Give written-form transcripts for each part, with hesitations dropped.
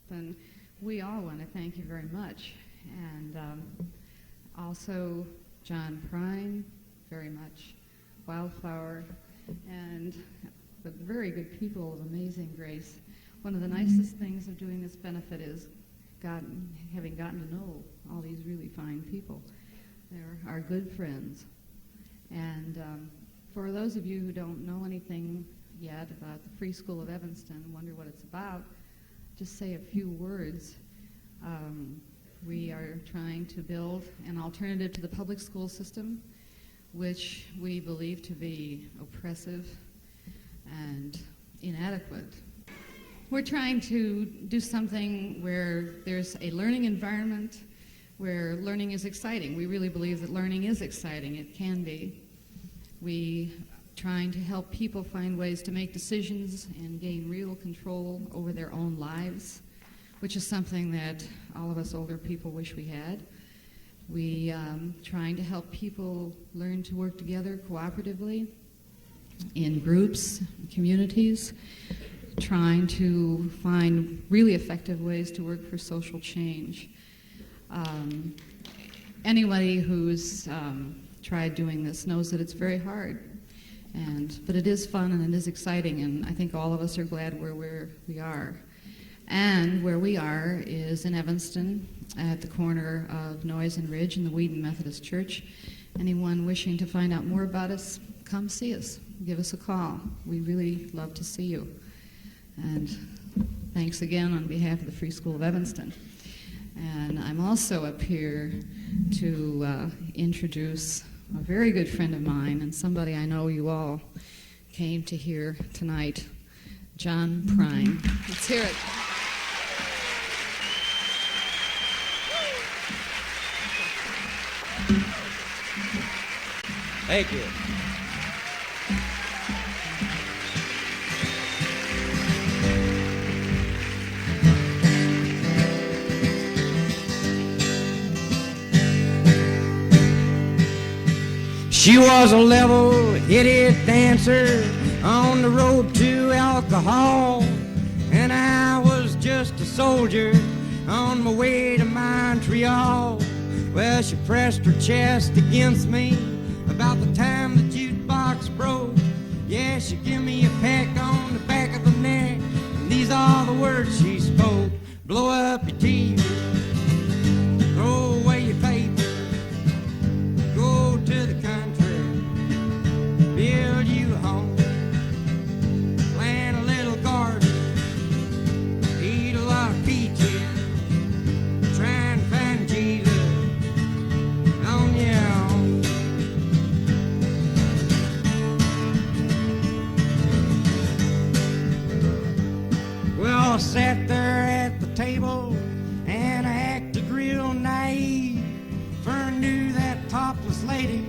And we all want to thank you very much. And also John Prine, very much, Wildflower, and the very good people of Amazingrace. One of the nicest things of doing this benefit is having gotten to know all these really fine people. They're our good friends. And for those of you who don't know anything yet about the Free School of Evanston, wonder what it's about, just say a few words. We are trying to build an alternative to the public school system, which we believe to be oppressive and inadequate. We're trying to do something where there's a learning environment, where learning is exciting. We really believe that learning is exciting. It can be. We trying to help people find ways to make decisions and gain real control over their own lives, which is something that all of us older people wish we had. We trying to help people learn to work together cooperatively in groups, communities, trying to find really effective ways to work for social change. Anybody who's tried doing this knows that it's very hard, but it is fun and it is exciting, and I think all of us are glad where we are. And where we are is in Evanston, at the corner of Noyes and Ridge in the Whedon Methodist Church. Anyone wishing to find out more about us, come see us. Give us a call. We really love to see you. And thanks again on behalf of the Free School of Evanston. And I'm also up here to introduce a very good friend of mine and somebody I know you all came to hear tonight, John Prine. Let's hear it. Thank you. She was a level-headed dancer on the road to alcohol, and I was just a soldier on my way to Montreal. Well, she pressed her chest against me about the time the jukebox broke. Yeah, she gave me a peck on the back of the neck, and these are the words she spoke. Blow up your TV, throw away your paper, go to the country, build you a home, plant a little garden, eat a lot of peaches, try and find Jesus on your own. Well, I sat there at the table and I acted real naive, for I knew that topless lady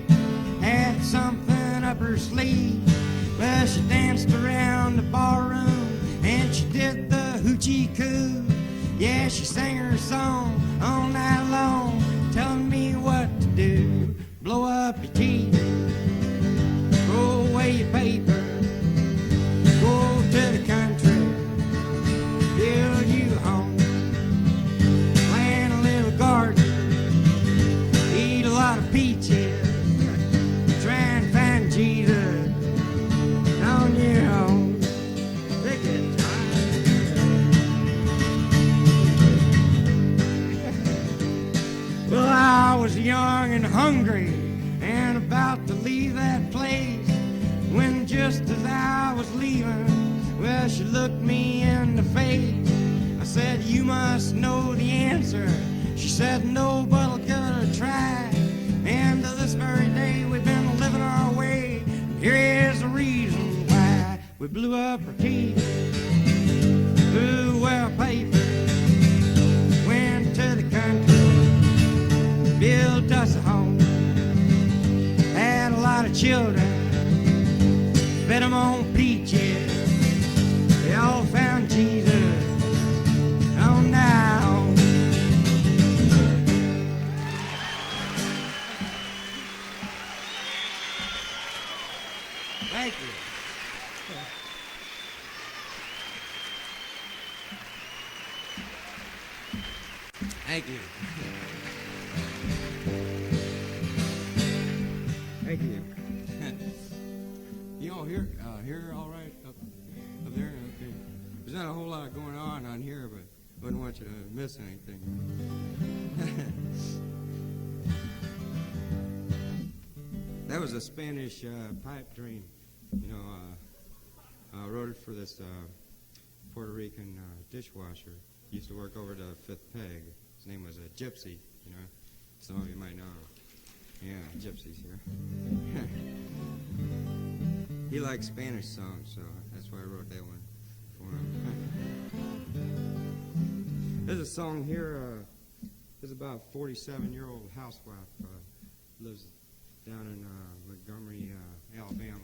had something up her sleeve. Well, she danced around the barroom and she did the hoochie coo. Yeah, she sang her song all night long, telling me what to do. Blow up your TV, throw away your paper, go to the country, build you a home, plant a little garden, eat a lot of peaches, try and find Jesus on your own. Take it time. Well, I was young and hungry and about to leave that place, when just as I was leaving, well, she looked me in the face. I said, you must know the answer. She said, no, but I'll give it a try. And to this very day, we've been living our way. Here is the reason why. We blew up our TV, threw away our paper, went to the country, built us a home, had a lot of children, fed them on peaches. They all found Jesus. Oh, now. Thank you. Thank you. Thank you. You all here all right up there? Okay. There's not a whole lot going on here, but wouldn't want you to miss anything. That was a Spanish pipe dream. You know, I wrote it for this Puerto Rican dishwasher. He used to work over the Fifth Peg. His name was Gypsy, you know. Some of you might know him. Yeah, Gypsy's here. He likes Spanish songs, so that's why I wrote that one for him. There's a song here. There's about a 47-year-old housewife lives down in Montgomery, Alabama.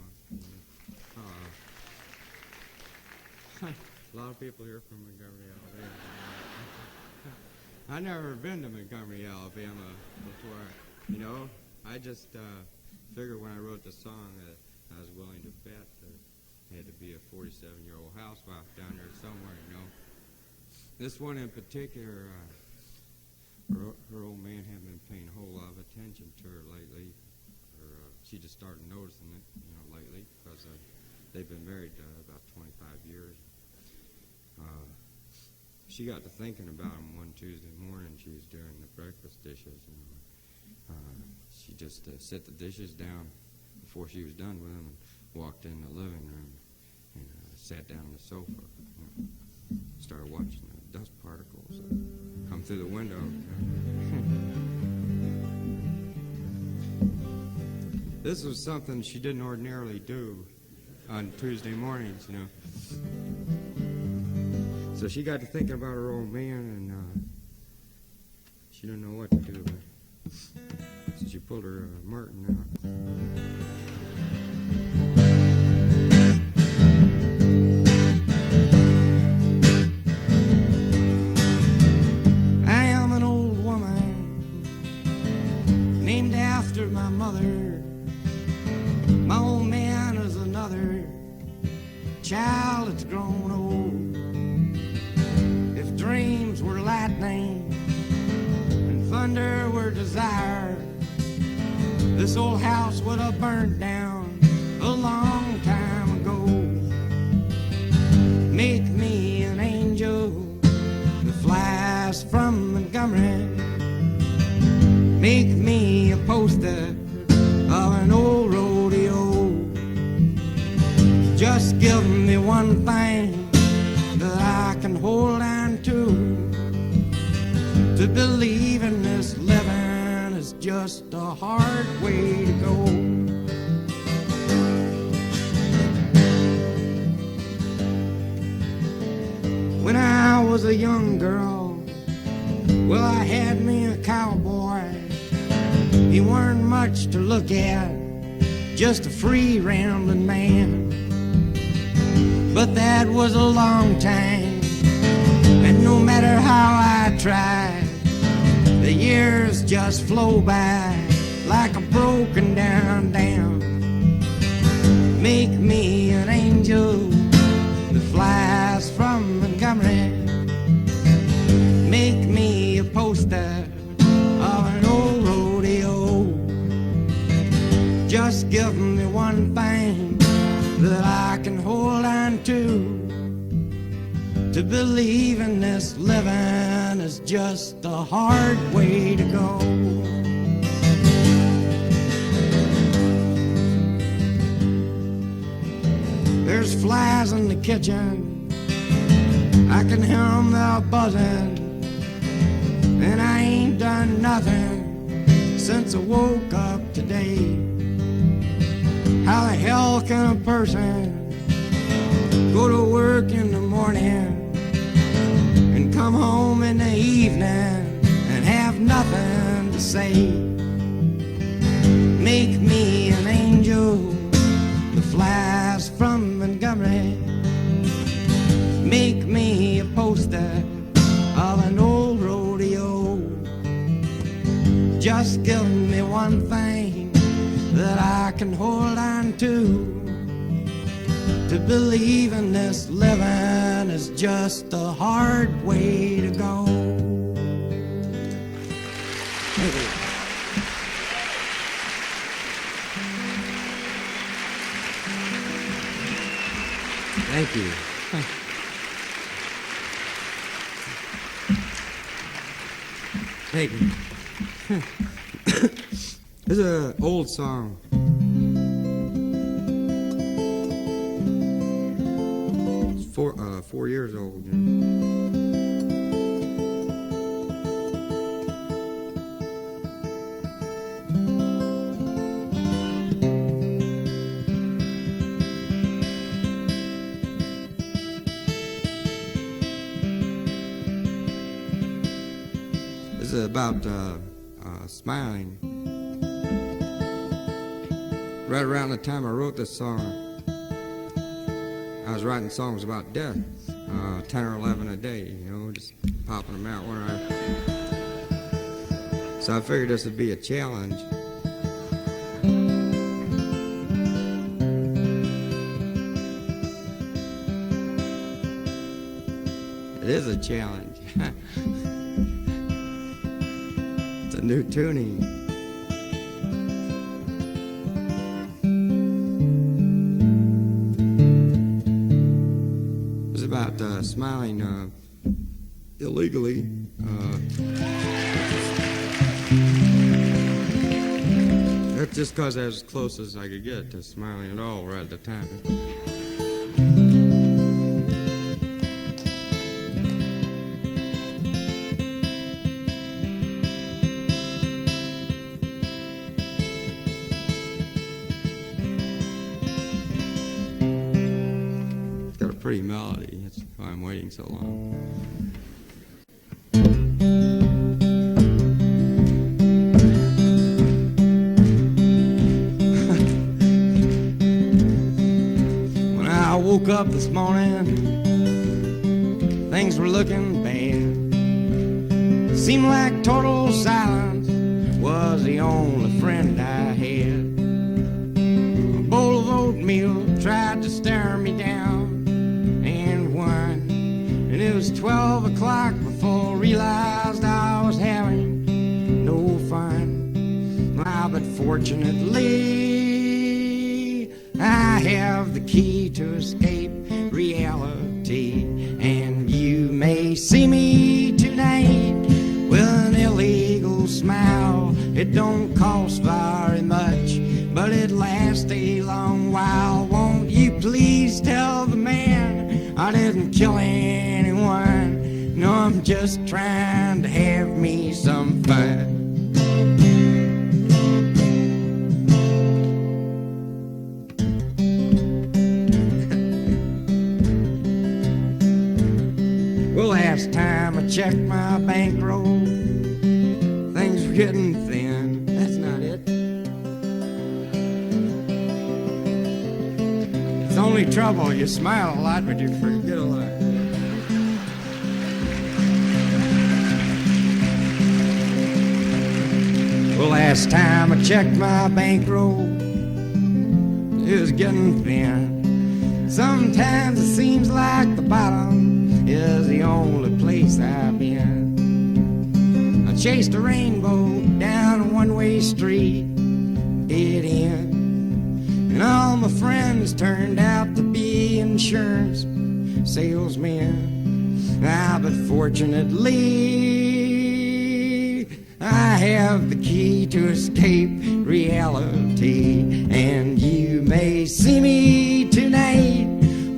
A lot of people here from Montgomery, Alabama. I've never been to Montgomery, Alabama before. You know, I just figured when I wrote the song that I was willing to bet there had to be a 47-year-old housewife down there somewhere, you know. This one in particular, her old man hadn't been paying a whole lot of attention to her lately. She just started noticing it, you know, lately, because they've been married about 25 years. She got to thinking about him one Tuesday morning. She was doing the breakfast dishes, and she just set the dishes down before she was done with them and walked in the living room and sat down on the sofa. Started watching the dust particles come through the window. This was something she didn't ordinarily do on Tuesday mornings, you know. So she got to thinking about her old man, and she didn't know what to do. So she pulled her Martin out. I am an old woman named after my mother. My old man is another child that's grown old. If dreams were lightning and thunder were desire, this old house would have burned down a long time ago. Make me an angel that flies from Montgomery. Make me a poster of an old rodeo. Just give me one thing that I can hold on to believe in this living is just a hard way to go. When I was a young girl, well, I had me a cowboy. He weren't much to look at, just a free rambling man. But that was a long time, and no matter how I tried, the years just flow by like a broken down dam. Make me an angel that flies from Montgomery. Make me a poster of an old rodeo. Just give me one thing that I can hold on to believe in this living is just a hard way to go. There's flies in the kitchen, I can hear them, they're buzzing, and I ain't done nothing since I woke up today. How the hell can a person go to work in the morning and come home in the evening and have nothing to say? Make me an angel that flies from Montgomery. Make me a poster of an old rodeo. Just give me one thing that I can hold on to believe in this living is just a hard way to go. Thank you. Thank you. This is an old song. It's 4 years old. This is about smiling. Right around the time I wrote this song, I was writing songs about death, 10 or 11 a day, just popping them out when So I figured this would be a challenge. It is a challenge. It's a new tuning. It's about smiling illegally. That's just because I was as close as I could get to smiling at all right at the time. Pretty melody. That's why I'm waiting so long. When I woke up this morning, things were looking bad. Seemed like total silence was the only friend I had. A bowl of oatmeal tried to stare me down. It was 12 o'clock before I realized I was having no fun. But fortunately, I have the key to escape reality. And you may see me tonight with an illegal smile. It don't cost very much, but it lasts a long while. Won't you please tell the man I didn't kill anyone? No, I'm just trying to have me some fun. Well, last time I checked my bankroll, things were getting thin. That's not it. It's the only trouble. You smile a lot, but you forget a lot. Well, last time I checked my bankroll, it was getting thin. Sometimes it seems like the bottom is the only place I've been. I chased a rainbow down a one-way street, dead end. And all my friends turned out to be insurance salesmen. But fortunately, I have the key to escape reality. And you may see me tonight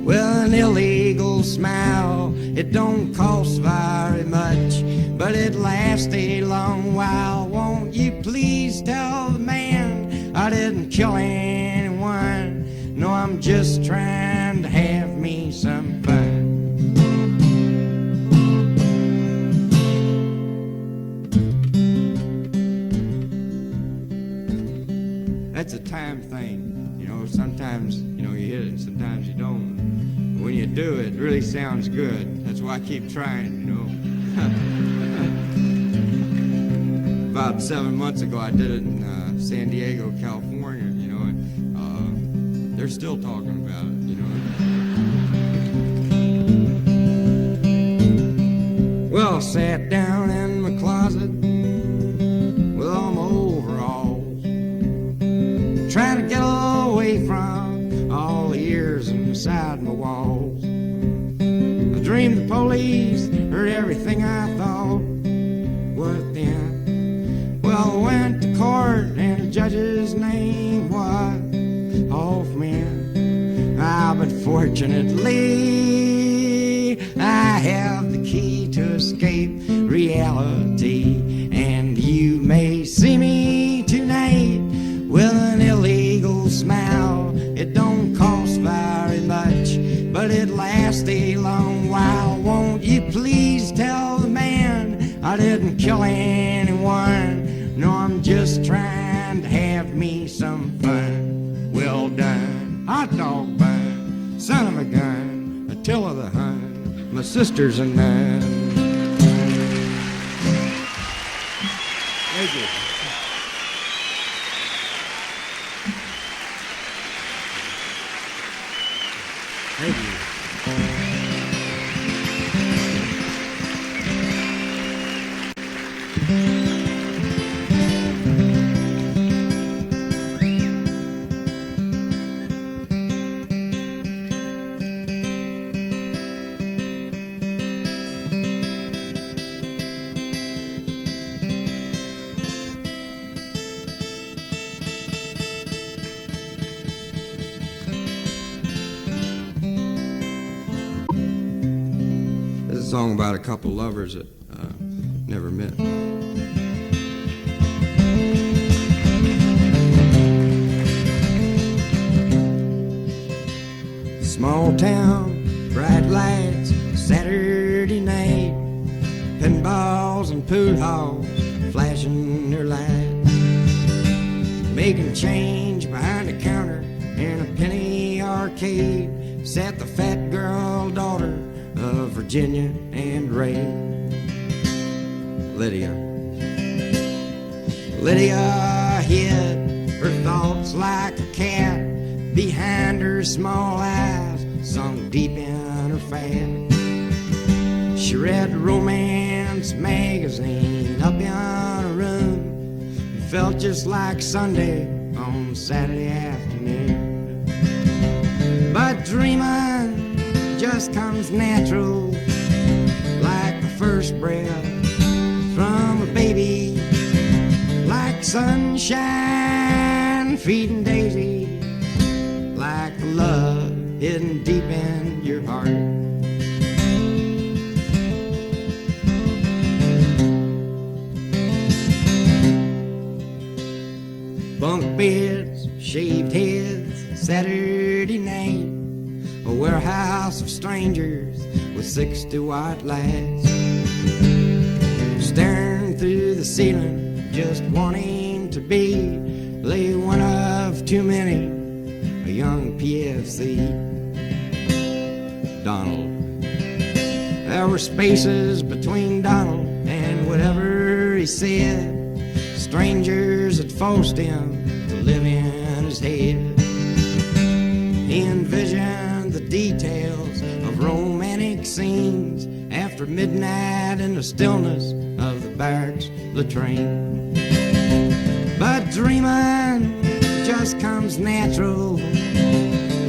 with an illegal smile. It don't cost very much, but it lasts a long while. Won't you please tell the man I didn't kill anyone? No, I'm just trying to have me some fun. That's a time thing. Sometimes, you hit it, and sometimes you don't. When you do, it really sounds good. That's why I keep trying, About 7 months ago, I did it in San Diego, California, and they're still talking about it, Well, I sat down in my closet with all my overalls, trying to get away from all the ears inside my walls. dreamed the police heard everything I thought. What then? Well, I went to court and the judge's name was Hoffman. Ah, but fortunately, I have the key to escape reality. And you may see me tonight with an illegal smile. It don't cost very much, but it lasts a long while. Won't you please tell the man I didn't kill anyone? No, I'm just trying to have me some fun. Well done, hot dog bun, son of a gun, Attila the Hun, my sister's a nun. Thank you. Thank you. Song about a couple lovers that never met. Small town, bright lights, Saturday night, pinballs and pool halls flashing their lights, making change behind the counter in a penny arcade sat the fat girl daughter of Virginia and Ray. Lydia hid her thoughts like a cat behind her small eyes, sunk deep in her fat. She read romance magazine up in her room. It felt just like Sunday on Saturday afternoon. But dreaming just comes natural, like the first breath from a baby, like sunshine feeding daisies, like the love hidden deep in your heart. Bunk beds, shaved heads, Saturday night, a warehouse of strangers with 60 white lights, staring through the ceiling, just wanting to be lay one of too many, a young PFC. Donald. There were spaces between Donald and whatever he said. Strangers had forced him to live in his head. He envisioned the details of romantic scenes after midnight in the stillness of the barracks latrine. But dreaming just comes natural,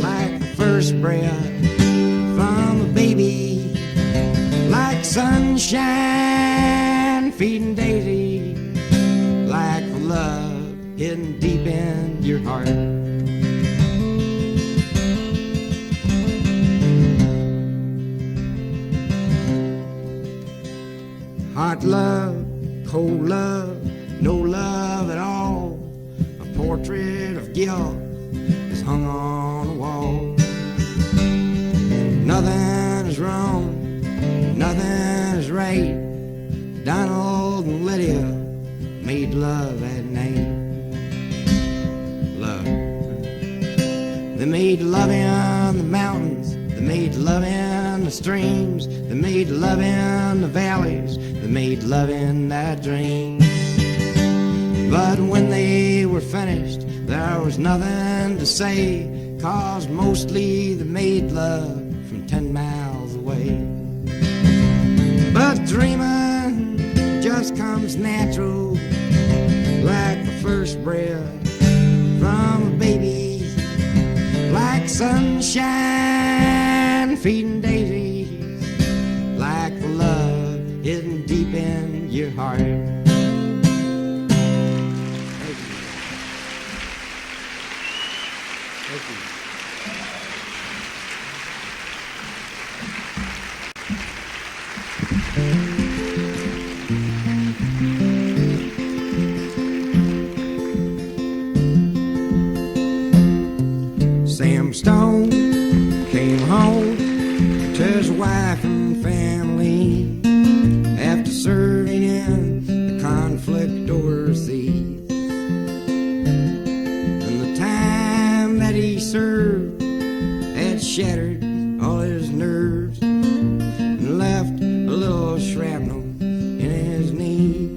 like the first breath from a baby, like sunshine feeding daisies, like the love hidden deep in your heart. Hot love, cold love, no love at all. A portrait of guilt is hung on the wall. Nothing is wrong, nothing is right. Donald and Lydia made love at night. Love. They made love in the mountains, they made love in the streams, they made love in the valleys, they made love in their dreams. But when they were finished, there was nothing to say, 'cause mostly they made love from 10 miles away. But dreaming just comes natural, like the first breath from a baby, like sunshine feeding daisies, your heart. Thank you. Thank you. Sam Stone came home to his wife and family after serving in the conflict overseas. And the time that he served had shattered all his nerves and left a little shrapnel in his knee.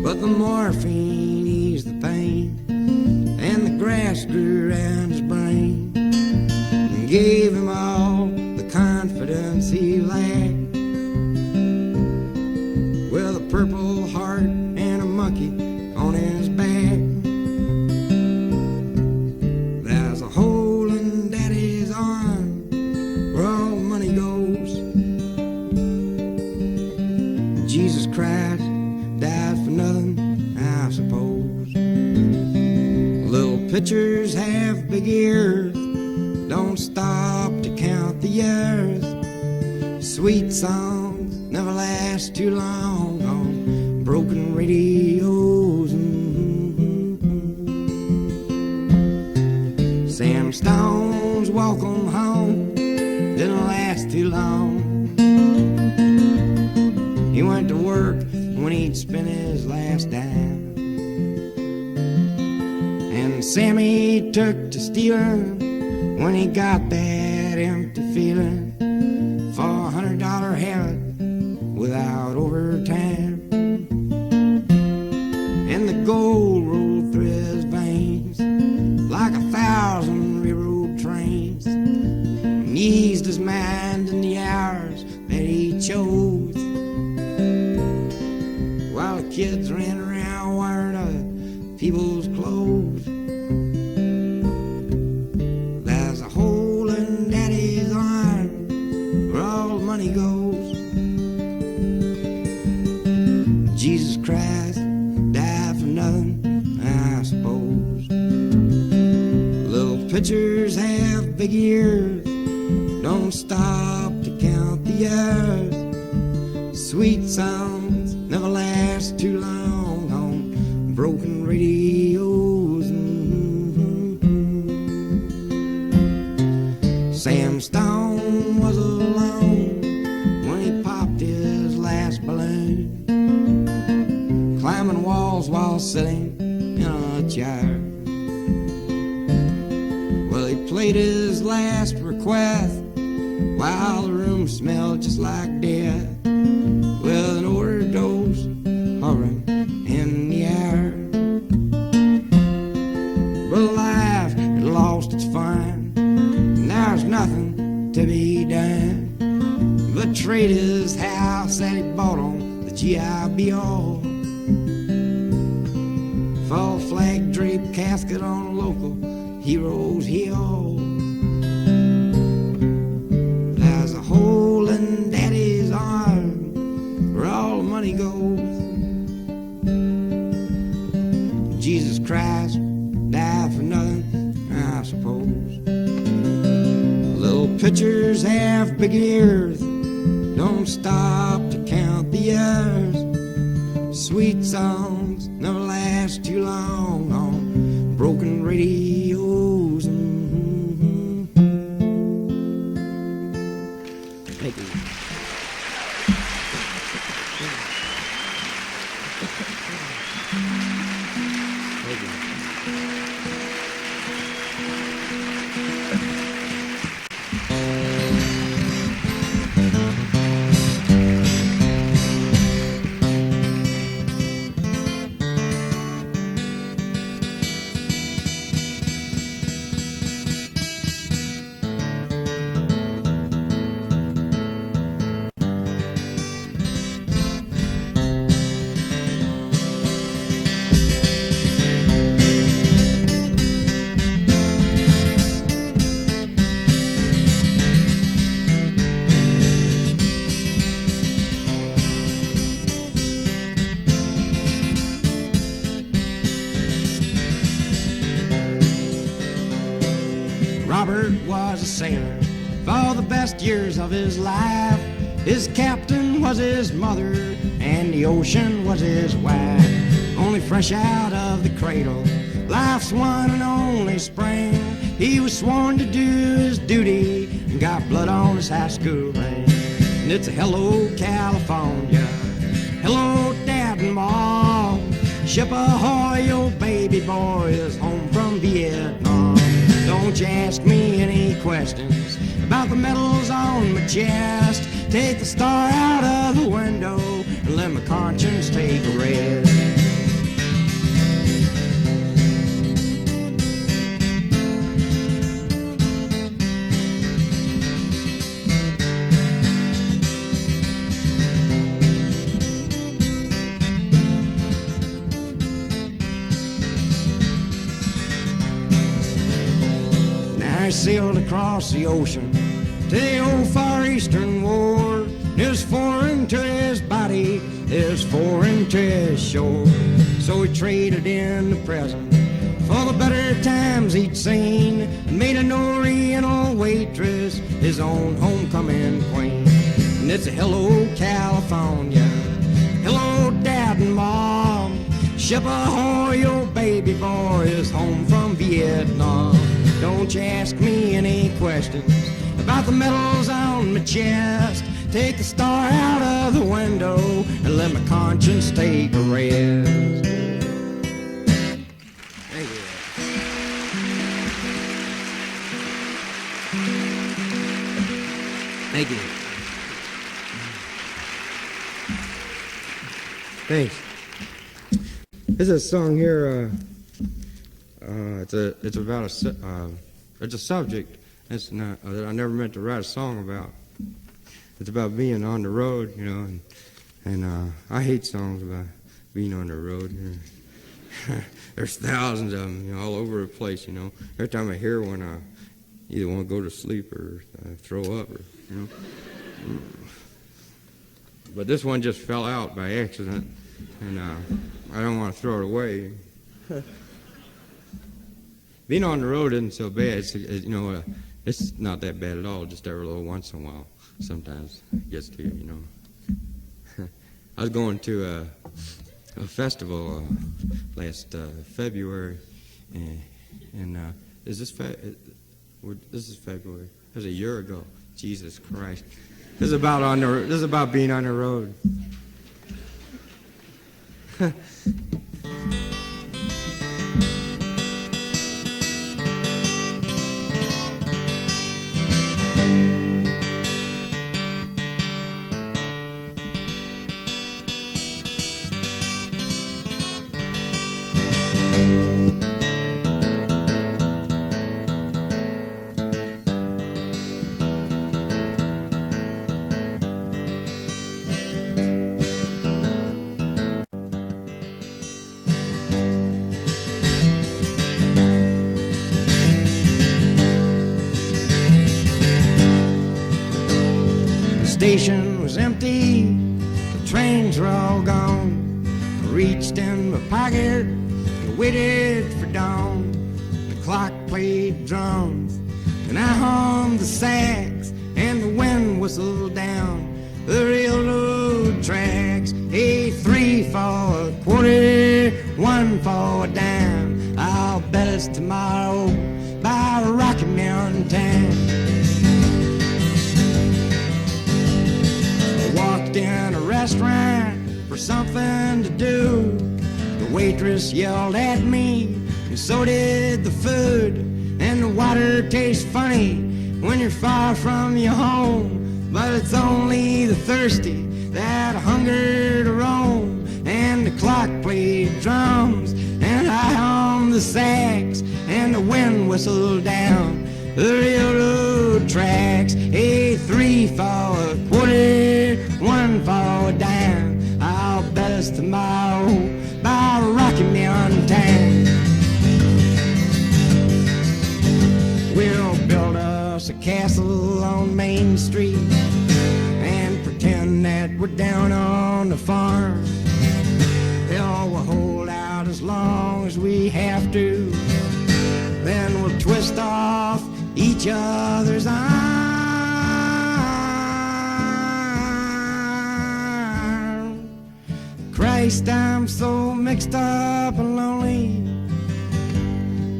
But the morphine eased the pain, and the grass grew around his brain and gave him all the confidence he lacked. With a purple heart and a monkey on his back, there's a hole in Daddy's arm where all money goes. Jesus Christ died for nothing, I suppose. Little pitchers have big ears, don't stop to count the years. Sweet songs never last too long on broken radios. Sam Stone's welcome home didn't last too long. He went to work when he'd spent his last dime, and Sammy took to stealing when he got that empty feeling for $100 habit without overtime. And the gold rolled through his veins like 1,000 railroad trains, and eased his mind in the hours that he chose, while the kids ran around wearing other people's clothes. There's a hole in Daddy's arm where all the money goes. Jesus Christ died for nothing, I suppose. Little pitchers have big ears, don't stop to count the years. Sweet songs never last too long on broken radios. Sam Stone was alone when he popped his last balloon, climbing walls while sitting in a chair. Well, he played his last request while the room smelled just like death, with an overdose hovering in the air. But life had lost its fun, and there's nothing to be done but trade his house that he bought on the GI Bill for a flag draped casket on a local hero's hill. There's a hole in Daddy's arm where all the money goes. Jesus Christ died for nothing, I suppose. Little pitchers have big ears, don't stop to count the years. Sweet songs never last too long on broken radios. Thank you. Thank you. was a sailor for the best years of his life. His captain was his mother, and the ocean was his wife. Only fresh out of the cradle, life's one and only spring, he was sworn to do his duty and got blood on his high school ring. And it's a hello, California, hello, Dad and Mom. Ship ahoy, your baby boy is home from Vietnam. Don't you ask me any questions about the medals on my chest. Take the star out of the window and let my conscience take a rest. I sailed across the ocean to the old Far Eastern War. It was foreign to his body, it was foreign to his shore. So he traded in the present for the better times he'd seen, and made an Oriental waitress his own homecoming queen. And it's a hello, California, hello, Dad and Mom. Ship ahoy, your baby boy is home from Vietnam. Don't you ask me any questions about the medals on my chest. Take the star out of the window and let my conscience take a rest. Thank you. Thank you. Thanks. This is a song here. It's about it's a subject that's not that I never meant to write a song about. It's about being on the road, you know, and I hate songs about being on the road. There's thousands of them, you know, all over the place, you know. Every time I hear one, I either want to go to sleep or throw up, or you know. But this one just fell out by accident, and I don't want to throw it away. Being on the road isn't so bad. It's not that bad at all. Just every little once in a while, sometimes it gets to you, you know. I was going to a festival last February, and this is February. It was a year ago. Jesus Christ! This is about being on the road. The station was empty, the trains were all gone. I reached in my pocket and waited for dawn. The clock played drums and I hummed the sax, and the wind whistled down the railroad tracks. Hey, 3 for a quarter, 1 for a dime. I'll bet it's tomorrow by Rocky Mountain Time. Walked in a restaurant for something to do. The waitress yelled at me, and so did the food. And the water tastes funny when you're far from your home, but it's only the thirsty that hunger to roam. And the clock played drums, and I hummed the sax, and the wind whistled down the railroad tracks. Hey, 3 for a quarter, 1 for a dime. I'll bet it's tomorrow by Rocky Mountain Time. We'll build us a castle on Main Street and pretend that we're down on the farm. Hell, we'll hold out as long as we have to. Then we'll twist off each each other's arms. Christ, I'm so mixed up and lonely,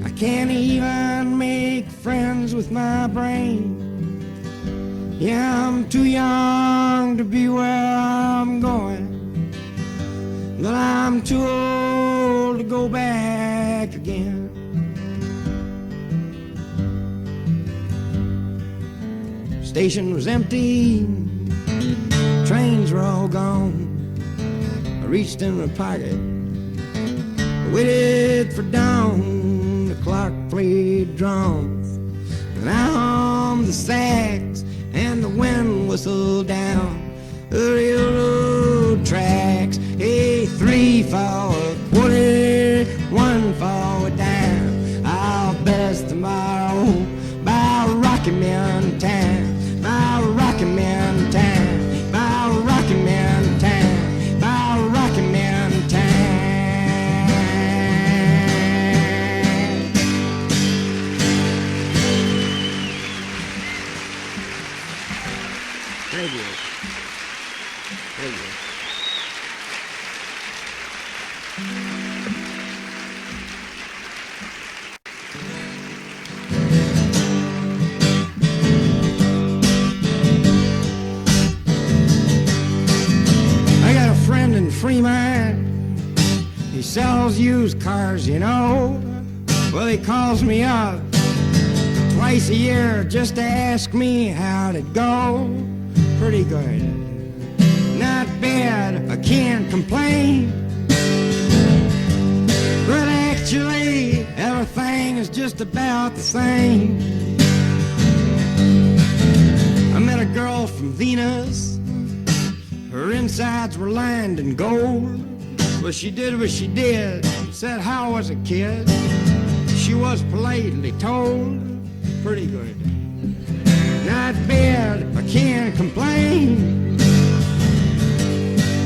I can't even make friends with my brain. Yeah, I'm too young to be where I'm going, but I'm too old to go back again. Station was empty, trains were all gone. I reached in my pocket, I waited for dawn. The clock played drums, and I hummed the sax, and the wind whistled down the railroad tracks. Hey, 3 for a quarter, 1 for a dime. I'll best tomorrow by Rocky Mountain time, by Rocky Mountain time, by Rocky Mountain time, by Rocky Mountain time. Thank you. Thank you. I got a friend in Fremont, he sells used cars, you know. Well, he calls me up twice a year just to ask me how'd it go. Pretty good, not bad, I can't complain. But actually, everything is just about the same. I met a girl from Venus, her insides were lined in gold. Well, she did what she did, said how was a kid. She was politely told, pretty good, not bad, I can't complain.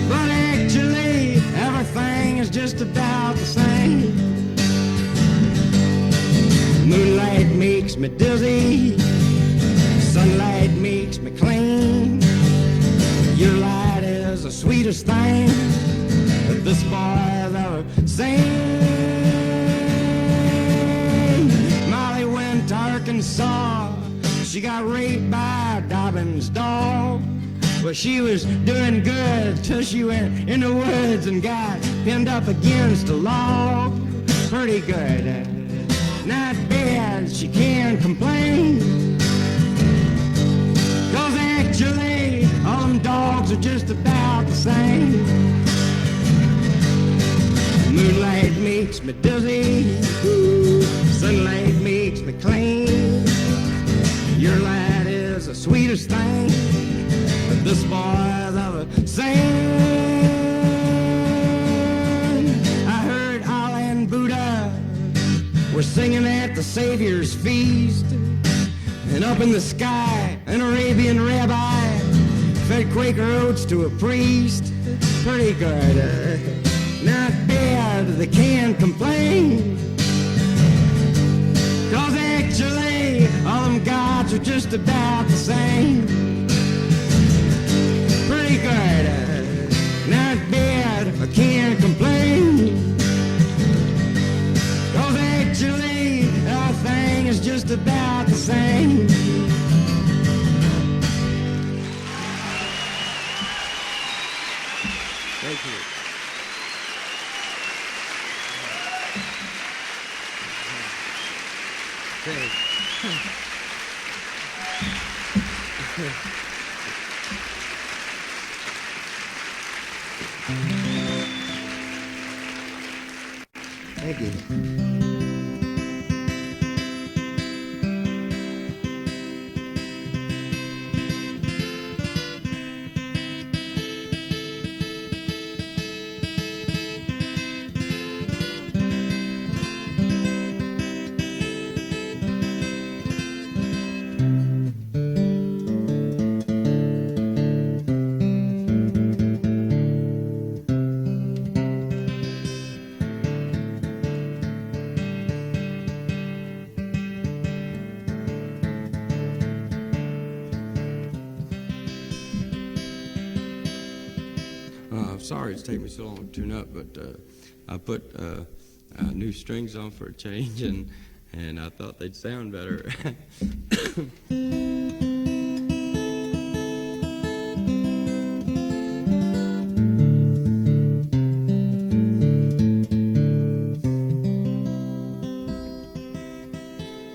But actually, everything is just about the same. Moonlight makes me dizzy, sunlight makes me clean. Your light is the sweetest thing that this boy has ever seen. Molly went to Arkansas, she got raped by Dobbin's dog. Well, she was doing good till she went in the woods and got pinned up against a log. Pretty good, not bad, she can't complain. 'Cause actually, all them dogs are just about the same. Moonlight makes me dizzy, sunlight makes me clean. Your light is the sweetest thing that this boy's ever seen. I heard Allah and Buddha were singing at the Savior's feast, and up in the sky, an Arabian rabbi fed Quaker oats to a priest. Pretty good, not bad, they can't complain. 'Cause actually, all them gods are just about the same. Pretty good, not bad, I can't complain. 'Cause actually, everything is just about the same. Thank you. Thank you. sorry it's taken me so long to tune up, but I put new strings on for a change, and I thought they'd sound better.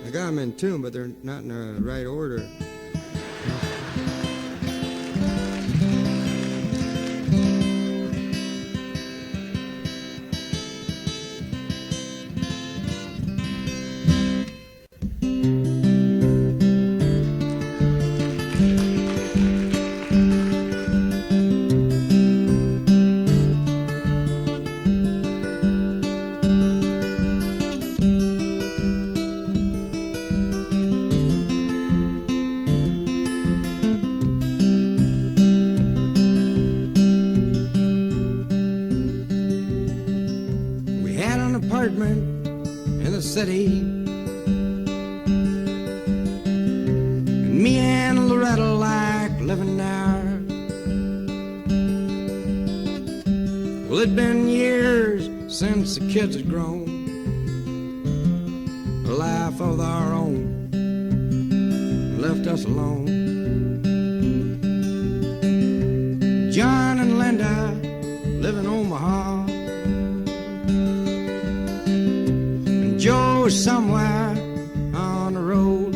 I got them in tune, but they're not in the right order. In the city, and me and Loretta like living there. Well, it'd been years since the kids had grown a life of their own, left us alone. John and Linda live in Omaha, Joe is somewhere on the road.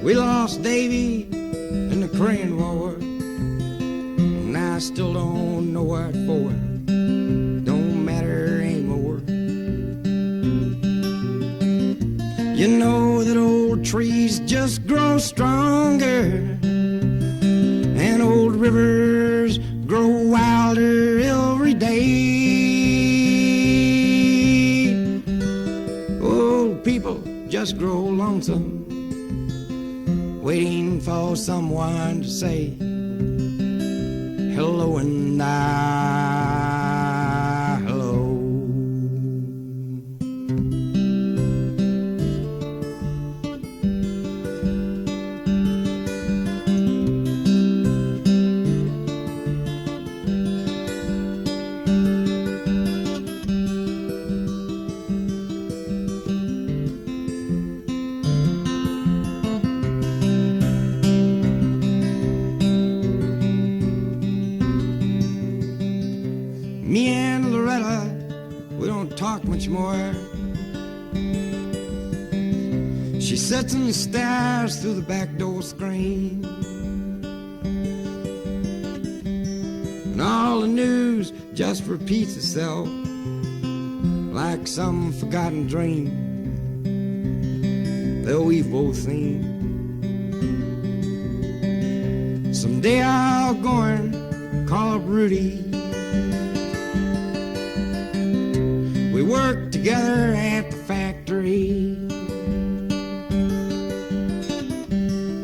We lost Davy in the Korean War, and I still don't know what for. Don't matter anymore. You know that old trees just grow stronger, and old rivers grow wilder every day. People just grow lonesome, waiting for someone to say hello and hello. Me and Loretta, we don't talk much more. She sits and stares through the back door screen, and all the news just repeats itself like some forgotten dream that we've both seen. Someday I'll go and call up Rudy. We work together at the factory.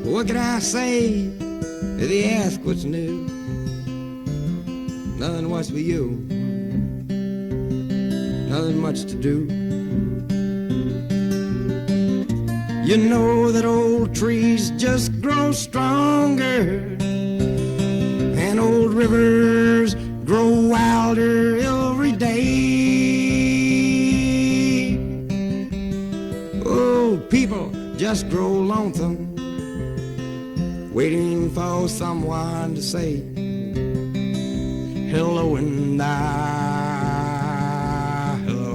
What can I say if they ask what's new? Nothing, what's with you? Nothing much to do. You know that old trees just grow stronger, and old rivers grow wilder every day. Old people just grow lonesome, waiting for someone to say hello and hello.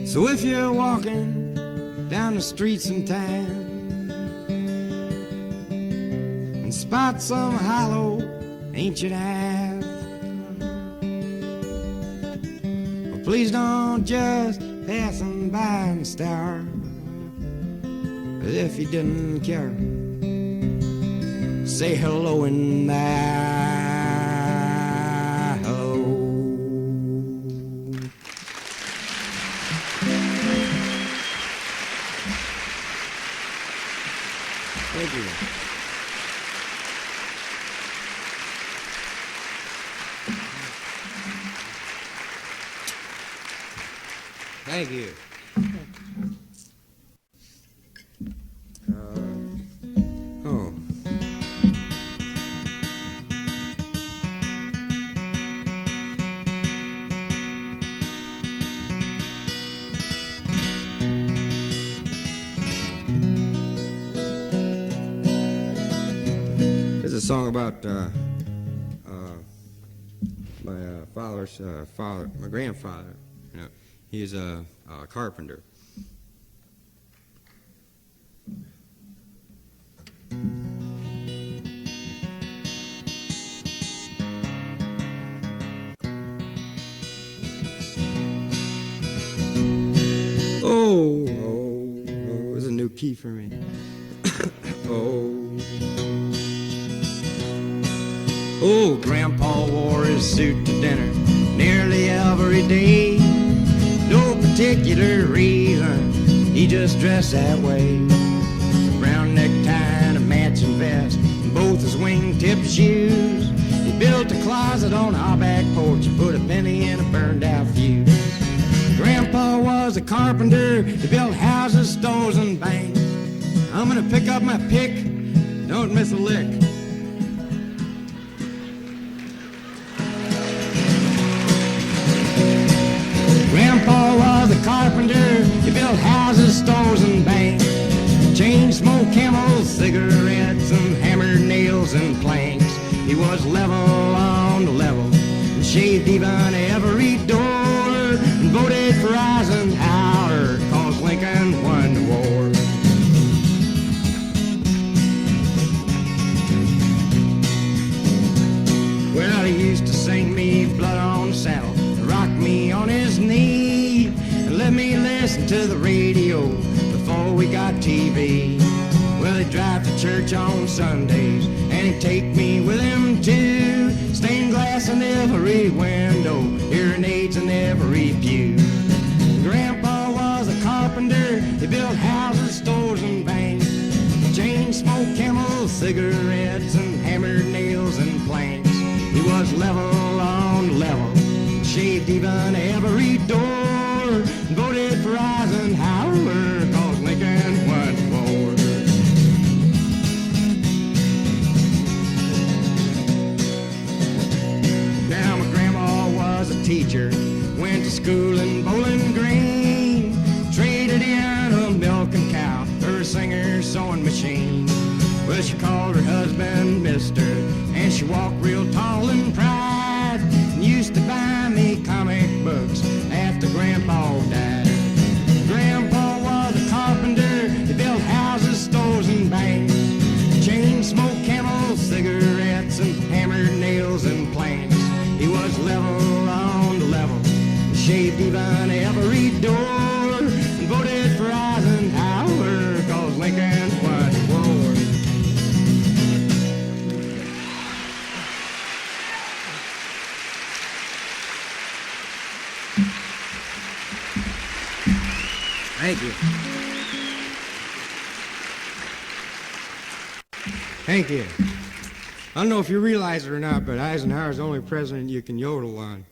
So if you're walking down the streets in town and spot some hollow ancient house, well, please don't just pass them by and stare as if you didn't care. Say hello and Thank you. Oh. This is a song about my father's father, my grandfather. You know, he's a carpenter. Oh, it's a new key for me. Oh, Grandpa wore his suit to dinner nearly every day. No particular reason, he just dressed that way. Brown necktie and a matching vest, and both his wingtip shoes. He built a closet on our back porch and put a penny in a burned out fuse. Grandpa was a carpenter, he built houses, stores, and banks. I'm gonna pick up my pick, don't miss a lick. Grandpa was a carpenter, he built houses, stores, and banks. Chain smoked camels, cigarettes, and hammered nails and planks. He was level on the level, and shaved even every door, and voted for Eisenhower, 'cause Lincoln won the war. Well, he used to sing me Blood on the Saddle, rock me on his knee, and let me listen to the radio before we got TV. Well, he'd drive to church on Sundays, and he'd take me with him too. Stained glass in every window, hearing aids in every pew. Grandpa was a carpenter, he built houses, stores, and banks. Chain smoked camels, cigarettes, and hammered nails and planks. He was level on level, shaved even every door, and voted for Eisenhower, 'cause Lincoln won the war. Now my grandma was a teacher, went to school in Bowling Green, traded in a milking cow for a singer sewing machine. Well, she called her husband Mister, and she walked real tall in pride, and used to buy me comic books after Grandpa died. Grandpa was a carpenter, he built houses, stores, and banks. Chain smoked camels, cigarettes, and hammered nails and planks. He was level on the level, shaved even every door, and voted for Eisenhower, 'cause Lincoln won the war. Thank you. Thank you. I don't know if you realize it or not, but Eisenhower's the only president you can yodel on.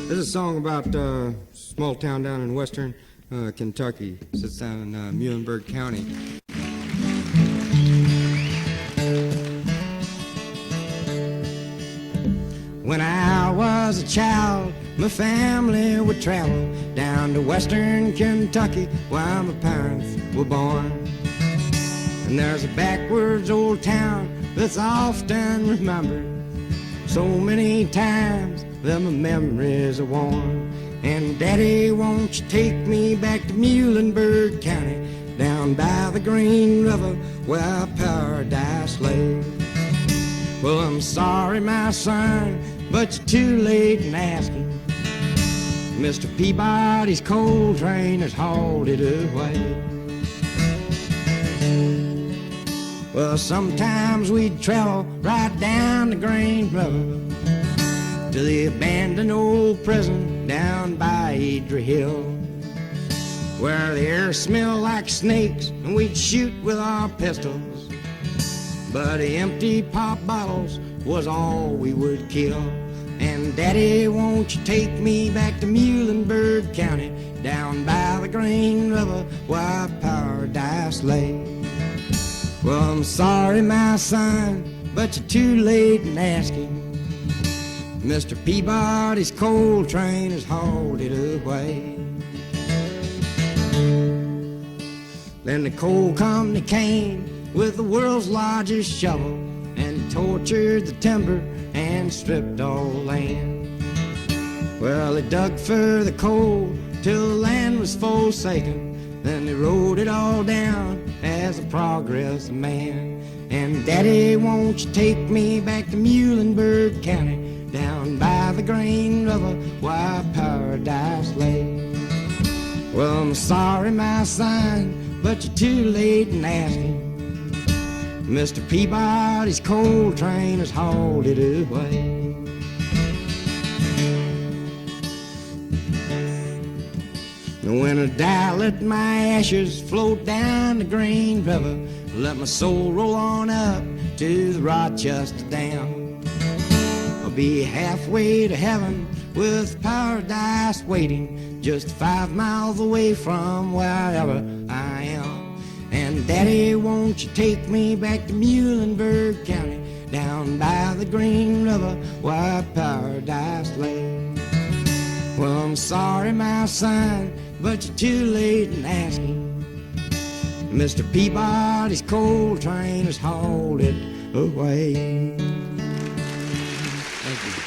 This is a song about a small town down in western Kentucky. It sits down in Muhlenberg County. When I was a child, my family would travel down to western Kentucky while my parents were born. And there's a backwards old town that's often remembered so many times that my memories are worn. And Daddy, won't you take me back to Muhlenberg County, down by the Green River where paradise lay? Well, I'm sorry, my son, but you're too late in asking. Mr. Peabody's coal train has hauled it away. Well, sometimes we'd travel right down the Green River to the abandoned old prison down by Adria Hill. where the air smelled like snakes and we'd shoot with our pistols. But the empty pop bottles was all we would kill. And Daddy, won't you take me back to Muhlenberg County, down by the Green River where paradise lay? Well, I'm sorry, my son, but you're too late in asking. Mr. Peabody's coal train has hauled it away. Then the coal company came with the world's largest shovel and tortured the timber and stripped all the land. Well, they dug for the coal till the land was forsaken. Then they wrote it all down as the progress of man. And Daddy, won't you take me back to Muhlenberg County, down by the Green River where paradise lay? Well, I'm sorry, my son, but you're too late in asking. Mr. Peabody's coal train has hauled it away. When I die, let my ashes float down the Green River. Let my soul roll on up to the Rochester Dam. I'll be halfway to heaven with paradise waiting, just 5 miles away from wherever I am. And Daddy, won't you take me back to Muhlenberg County, down by the Green River where paradise lay? Well, I'm sorry, my son, but you're too late in asking. Mr. Peabody's coal train has hauled it away. Thank you.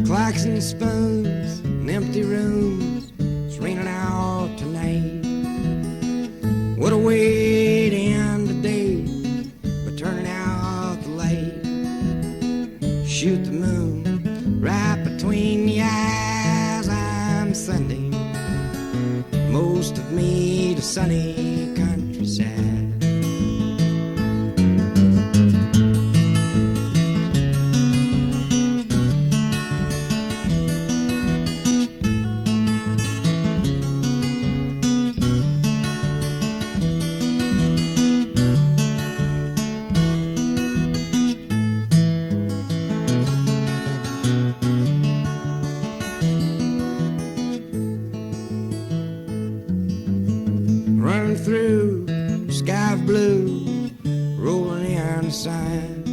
Clocks and spoons and empty rooms, it's raining out tonight. What a way to end the day by turning out the light. Shoot the moon right between the eyes, I'm sending most of me to sunny countryside. Running through the sky of blue, rolling in the sun.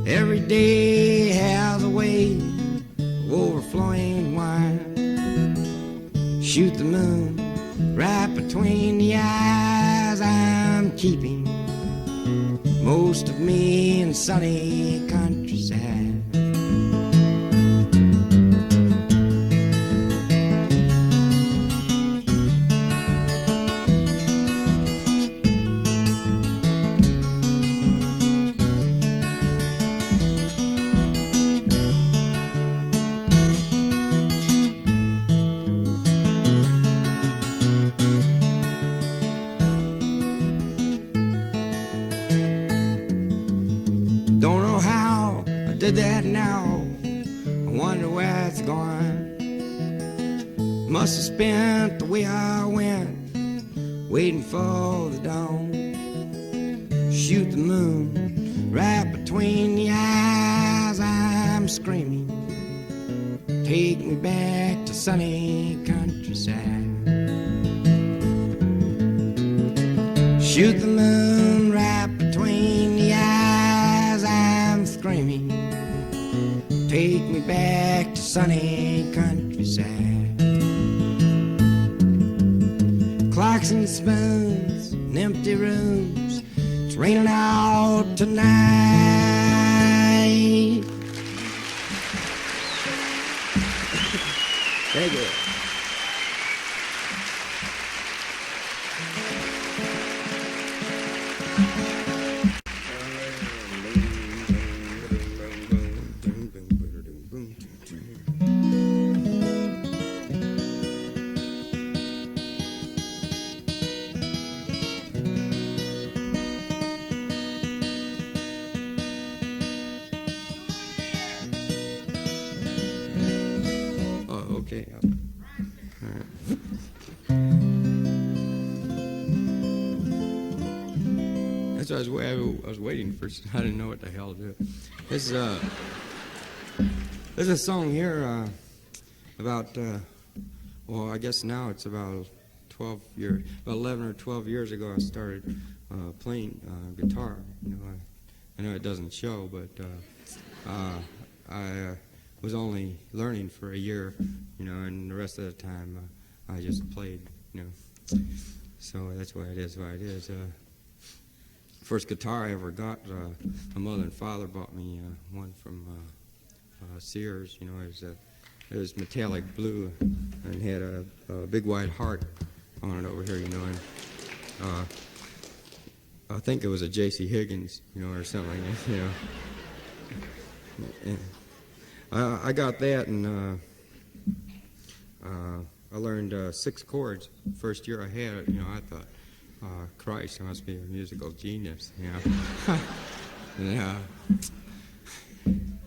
Every day has a way of overflowing wine. Shoot the moon right between the eyes, I'm keeping most of me in sunny countryside. Don't know how I did that now, I wonder where it's going. Must have spent the way I went, waiting for the dawn. Shoot the moon right between the eyes, I'm screaming, take me back to sunny countryside. Shoot the moon right between the eyes, sunny countryside. Clocks and spoons and empty rooms, it's raining out tonight. Thank you. Okay. All right. That's what I was waiting for. I didn't know what the hell to do. There's a song here about, well, I guess now it's about 11 or 12 years ago I started playing guitar. You know, I know it doesn't show, but I was only learning for a year, you know, and the rest of the time I just played, you know. So that's why it is what it is. First guitar I ever got, my mother and father bought me one from Sears. You know, it was metallic blue and had a big white heart on it over here, you know. And I think it was a J.C. Higgins, you know, or something like that, you know. And I got that, and I learned 6 chords. First year I had it, you know, I thought, Christ, I must be a musical genius, you know. And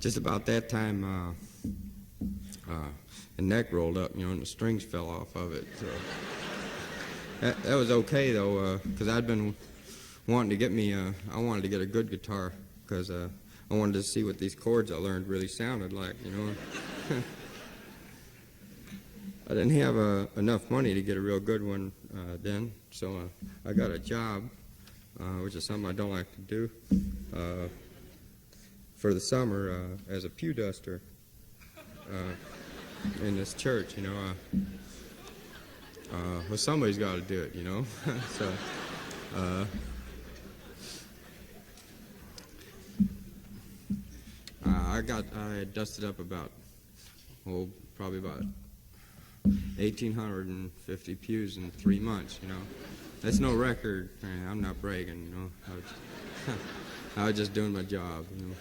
just about that time, the neck rolled up, you know, and the strings fell off of it. So that was okay, though, because I'd been wanting to get me, I wanted to get a good guitar, because I wanted to see what these chords I learned really sounded like, you know. I didn't have enough money to get a real good one then, so I got a job, which is something I don't like to do, for the summer as a pew duster in this church, you know. Well, somebody's got to do it, you know. So I had dusted up about, probably about 1,850 pews in 3 months, you know. That's no record. I'm not bragging, you know. I was just doing my job, you know.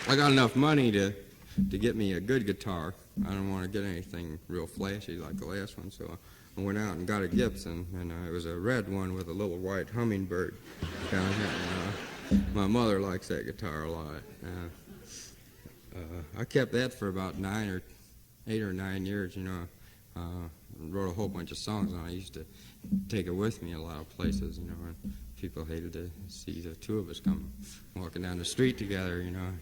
I got enough money to get me a good guitar. I don't want to get anything real flashy like the last one, so I went out and got a Gibson, and it was a red one with a little white hummingbird down here. And, my mother likes that guitar a lot. I kept that for about 8 or 9 years, you know. Wrote a whole bunch of songs on it. I used to take it with me a lot of places, you know, and people hated to see the two of us come walking down the street together, you know.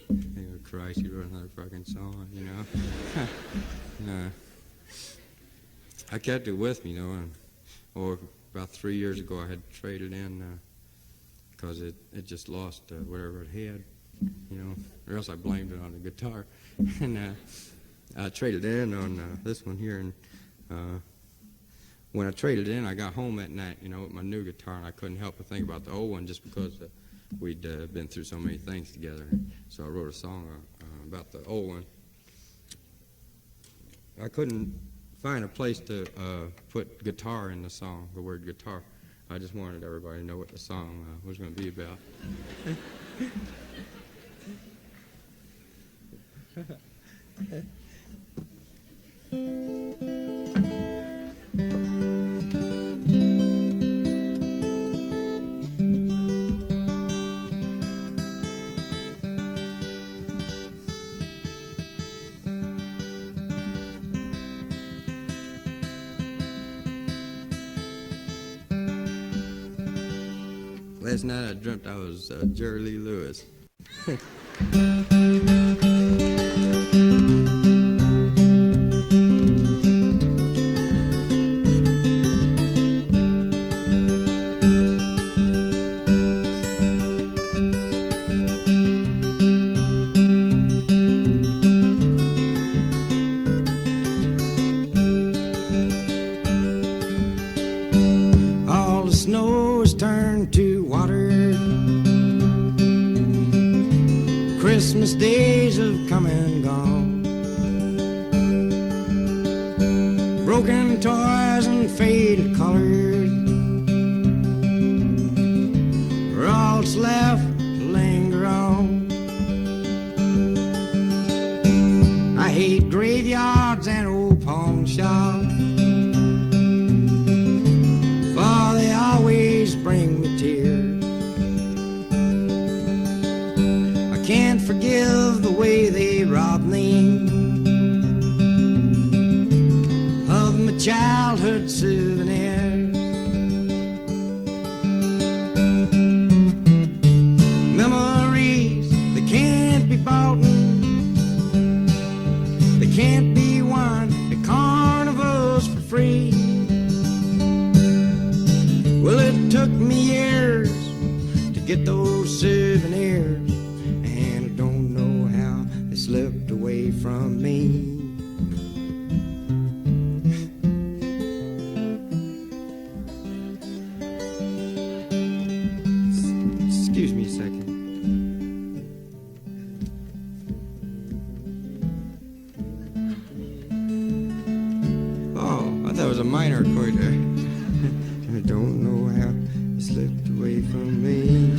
They would, Christ, you wrote another fucking song, you know. And, I kept it with me, you know, and about 3 years ago I had traded in because it just lost whatever it had, you know, or else I blamed it on the guitar. And I traded in on this one here, and when I traded in, I got home that night, you know, with my new guitar, and I couldn't help but think about the old one just because we'd been through so many things together. So I wrote a song about the old one. I couldn't find a place to put guitar in the song, the word guitar. I just wanted everybody to know what the song was going to be about. Last night I dreamt I was Jerry Lee Lewis. snow has turned to water. Christmas days have come and gone. Broken toys and faded colors are all that's left to linger on. I hate graveyards and old pawn shops, for they always bring me tears. I can't forgive the way they robbed me of my childhood souvenirs. Memories that can't be bought, they can't be won at carnivals for free. Well, it took me years to get those souvenirs, and I don't know how they slipped away from me. Excuse me a second. Oh, I thought it was a minor chord there. I don't know how it slipped away from me.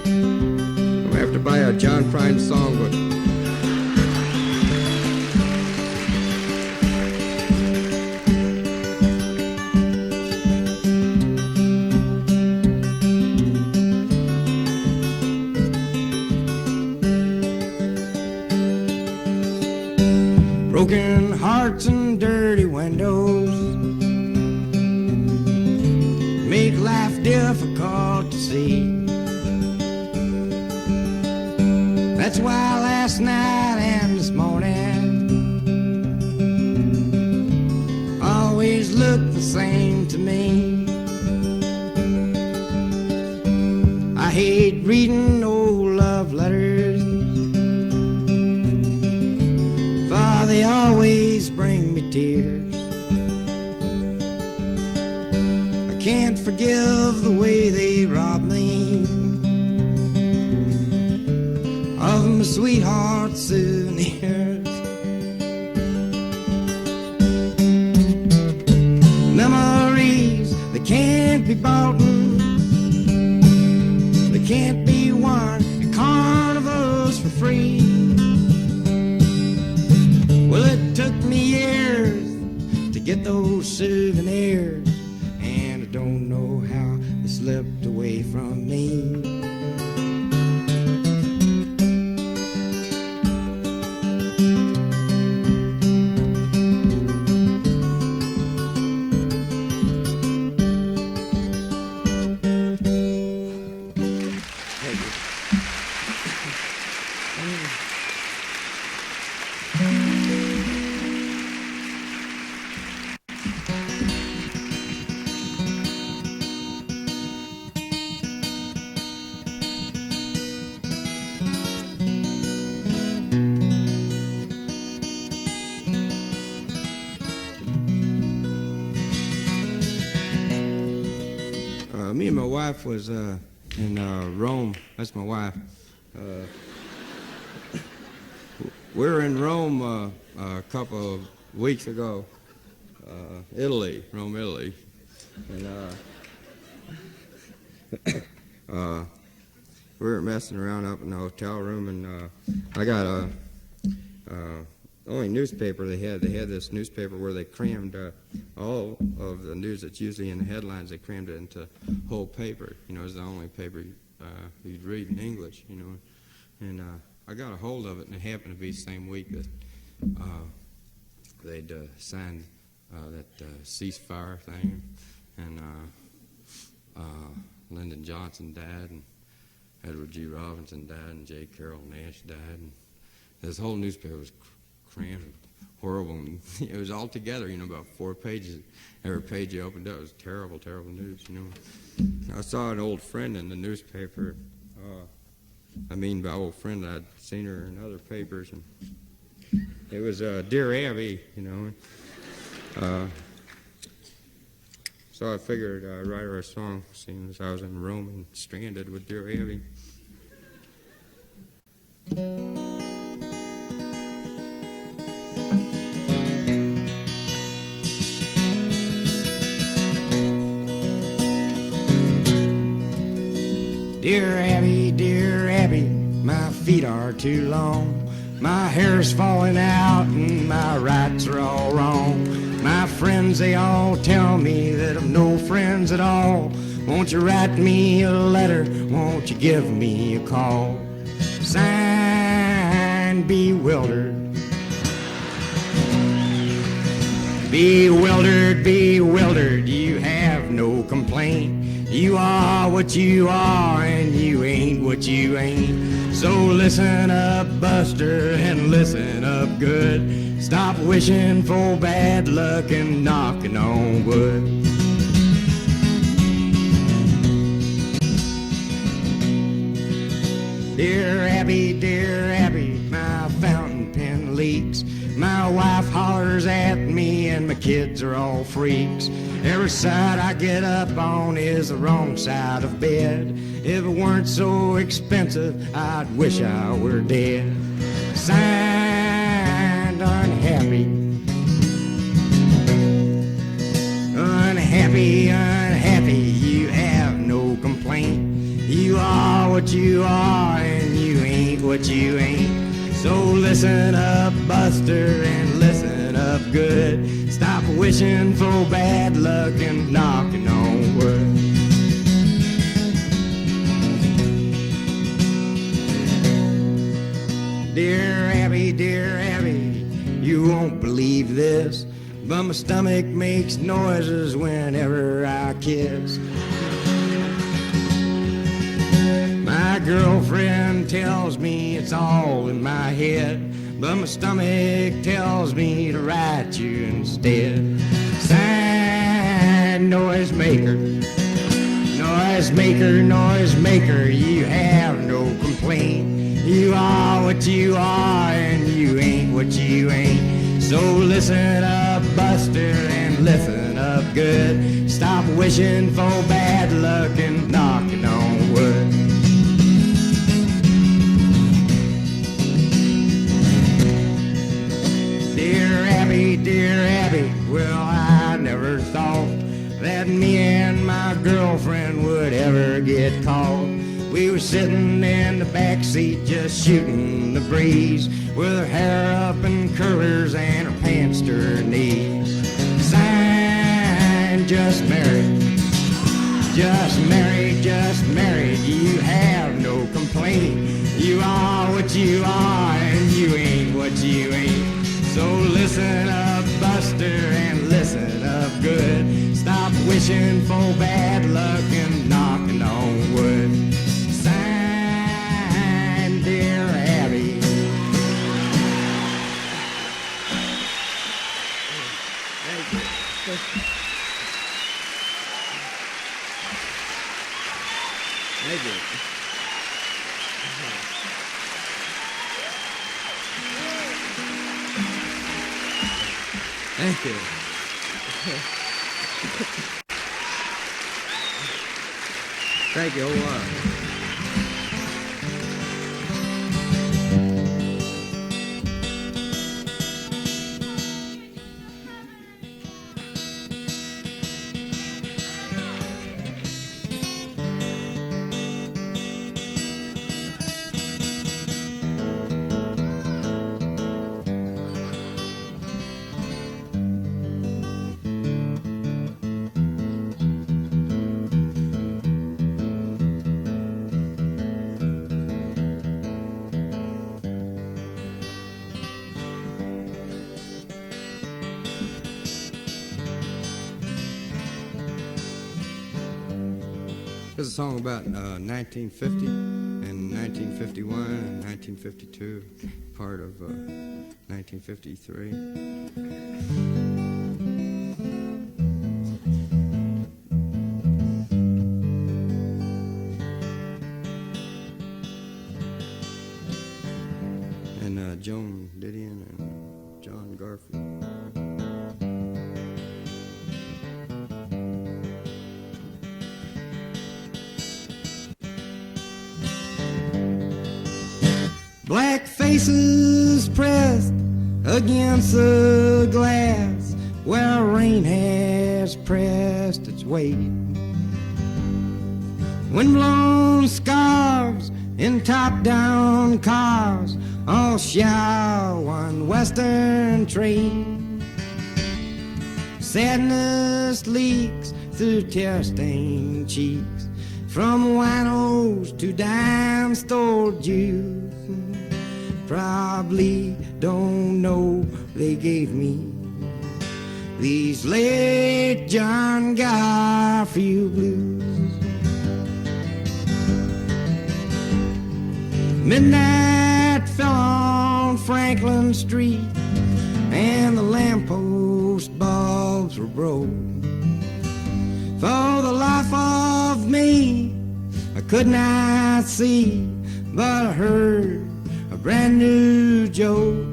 I'm gonna have to buy a John Prine songbook. Broken hearts and dirty windows make life difficult to see. That's why last night and this morning always look the same to me. I hate reading old love letters, for they always bring me tears. I can't forgive the way they robbed me of my sweetheart's souvenirs. Memories that can't be bought, they can't be won at carnivals for free. Well, it took me years to get those souvenirs, and I don't know how they slipped away from me. Thank you. Me and my wife was in Rome. That's my wife. We were in Rome a couple of weeks ago. Italy, Rome, Italy. And we were messing around up in the hotel room, and I got a only newspaper they had. They had this newspaper where they crammed all of the news that's usually in the headlines. They crammed it into whole paper. You know, it's the only paper you'd read in English. You know, and I got a hold of it, and it happened to be the same week that they'd signed that ceasefire thing, and Lyndon Johnson died, and Edward G. Robinson died, and J. Carroll Nash died, and this whole newspaper was crammed, horrible. And it was all together, you know, about 4 pages. Every page you opened up was terrible, terrible news, you know. I saw an old friend in the newspaper. I mean, by old friend, I'd seen her in other papers, and it was Dear Abby, you know. So I figured I'd write her a song, seeing as I was in Rome and stranded with dear Abby. Dear Abby, my feet are too long. My hair's falling out and my rights are all wrong. My friends, they all tell me that I'm no friends at all. Won't you write me a letter? Won't you give me a call? Signed, Bewildered. Bewildered, you have no complaint. You are what you are and you ain't what you ain't. So listen up, Buster, and listen up good. Stop wishing for bad luck and knocking on wood. Dear Abby, my fountain pen leaks. My wife hollers at me and my kids are all freaks. Every side I get up on is the wrong side of bed. If it weren't so expensive, I'd wish I were dead. Signed, unhappy. Unhappy, you have no complaint. You are what you are and you ain't what you ain't. So listen up, Buster, and listen up good. Stop wishing for bad luck and knocking on wood. Dear Abby, you won't believe this, but my stomach makes noises whenever I kiss. My girlfriend tells me it's all in my head, but my stomach tells me to write you instead. Signed, noisemaker, you have no complaint. You are what you are and you ain't what you ain't. So listen up, Buster, and listen up good. Stop wishing for bad luck and knocking on wood. Dear Abby, well, I never thought that me and my girlfriend would ever get caught. We were sitting in the back seat just shooting the breeze, with her hair up in curlers and her pants to her knees. Signed, just married, you have no complaint. You are what you are and you ain't what you ain't. So listen up, Buster, and listen up good. Stop wishing for bad luck and knocking on wood. Signed, dear Abby. Thank you. Thank you. Thank you. Thank you a lot. This is a song about 1950 and 1951 and 1952, part of 1953. And Joan Didion and John Garfield. black faces pressed against the glass where rain has pressed its weight. Windblown scarves in top-down cars all shower one western train. Sadness leaks through tear-stained cheeks from winos to dime store Jews. Probably don't know they gave me these late John Garfield blues. Midnight fell on Franklin Street and the lamppost bulbs were broke. For the life of me, I could not see, but I heard a brand new joke.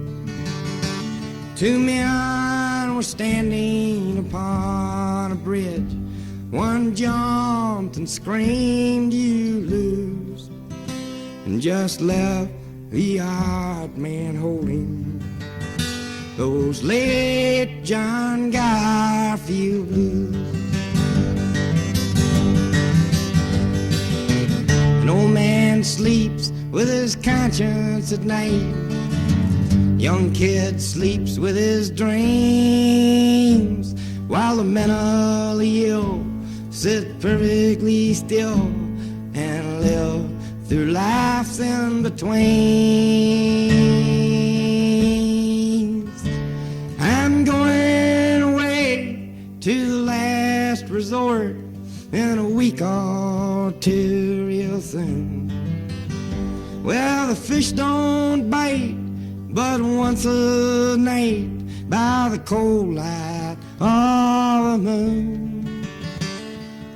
Two men were standing upon a bridge. One jumped and screamed, "You lose," and just left the odd man holding those late John Garfield blues. An old man sleeps with his conscience at night. Young kid sleeps with his dreams, while the mentally ill sit perfectly still and live through life's in between. I'm going away to the last resort in a week or two real soon. Well, the fish don't bite but once a night by the cold light of the moon.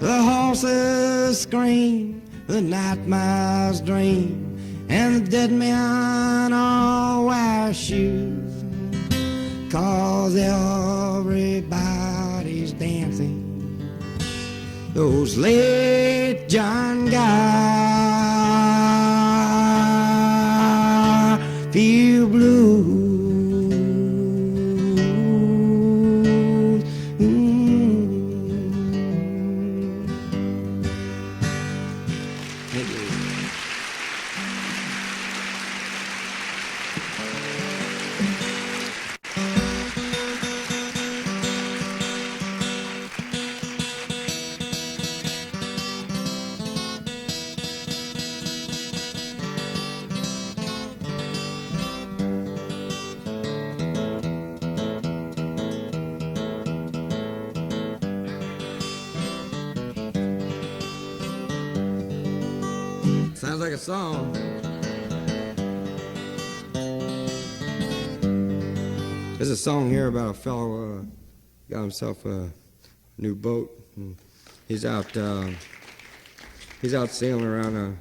The horses scream, the night mice dream, and the dead men all wear shoes, 'cause everybody's dancing those late John Garfield blues. Sounds like a song. There's a song here about a fellow got himself a new boat. And he's out sailing around the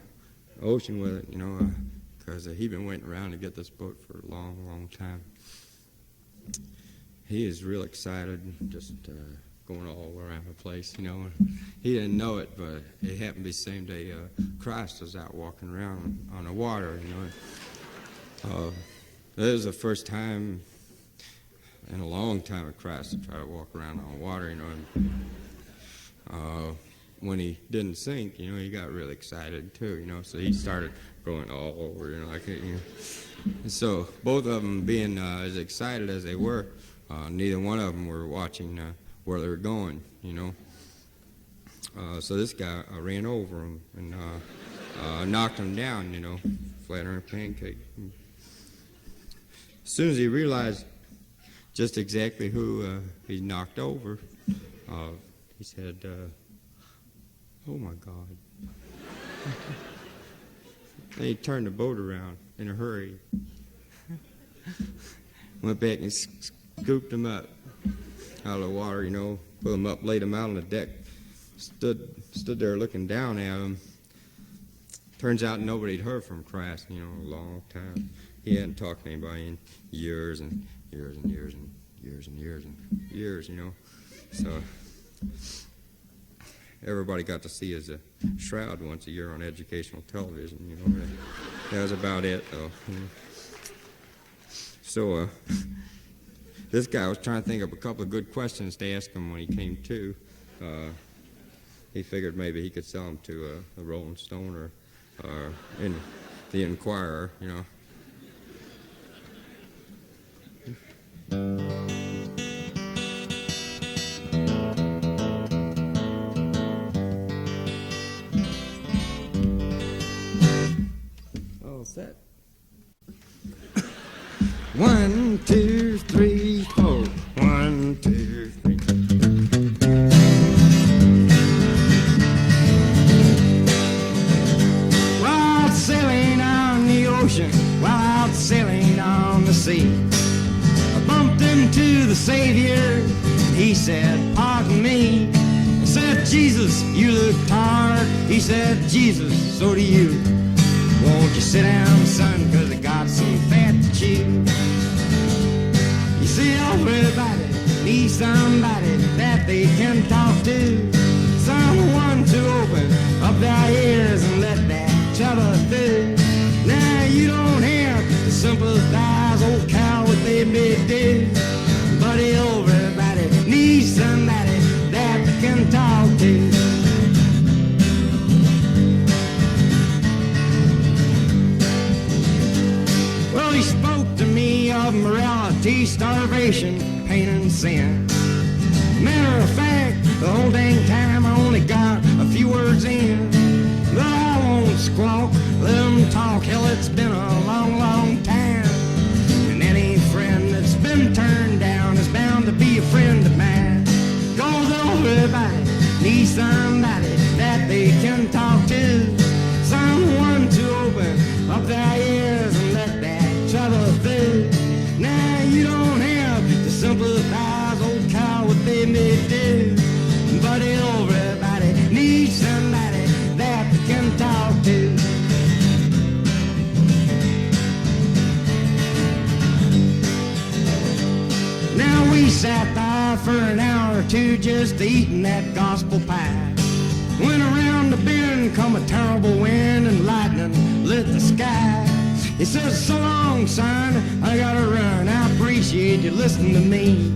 ocean with it, you know, because he's been waiting around to get this boat for a long, long time. He is real excited, just going all around the place, you know. He didn't know it, but it happened to be the same day Christ was out walking around on the water, you know. It was the first time in a long time of Christ to try to walk around on water, you know. And when he didn't sink, you know, he got really excited too, you know. So he started going all over, you know, like, you know. And so both of them being as excited as they were, neither one of them were watching where they were going, you know. So this guy ran over him and knocked him down, you know, flat on a pancake. As soon as he realized just exactly who he knocked over, he said, "Oh my God." Then he turned the boat around in a hurry, went back and scooped him up out of the water, you know, put him up, laid him out on the deck, stood there looking down at him. Turns out nobody'd heard from Christ, you know, a long time. He hadn't talked to anybody in years and years and years and years and years and years, you know. So everybody got to see his shroud once a year on educational television, you know. That was about it, though. So, this guy was trying to think of a couple of good questions to ask him when he came to. He figured maybe he could sell them to a Rolling Stone or in the Inquirer, you know. All set. 1, 2, 3, 4. 1, 2, 3. While out sailing on the ocean, while out sailing on the sea, I bumped into the Savior. He said, "Pardon me." I said, "Jesus, you look tired." He said, "Jesus, so do you. Won't you sit down, son, 'cause I got some fat to chew." You see, everybody needs somebody that they can talk to, someone to open up their ears and let that trouble through. Now you don't have to sympathize, old cow, what they may do, but everybody needs somebody that they can talk to. Well, he spoke to me of morality, starvation, pain, and sin. Matter of fact, the whole dang time I only got a few words in. But I won't squawk, let them talk. Hell, it's been a long, long time. And any friend that's been turned down is bound to be a friend of mine. 'Cause everybody needs somebody that they can talk to, someone to open up their ears and let that trouble through. Now you don't have to sympathize, old cow, what they may do, but everybody needs somebody that they can talk to. Now we sat there for an hour or two just eating that gospel pie. When around the bend come a terrible wind and lightning lit the sky. He says, "So long, son, I gotta run. I appreciate you listening to me."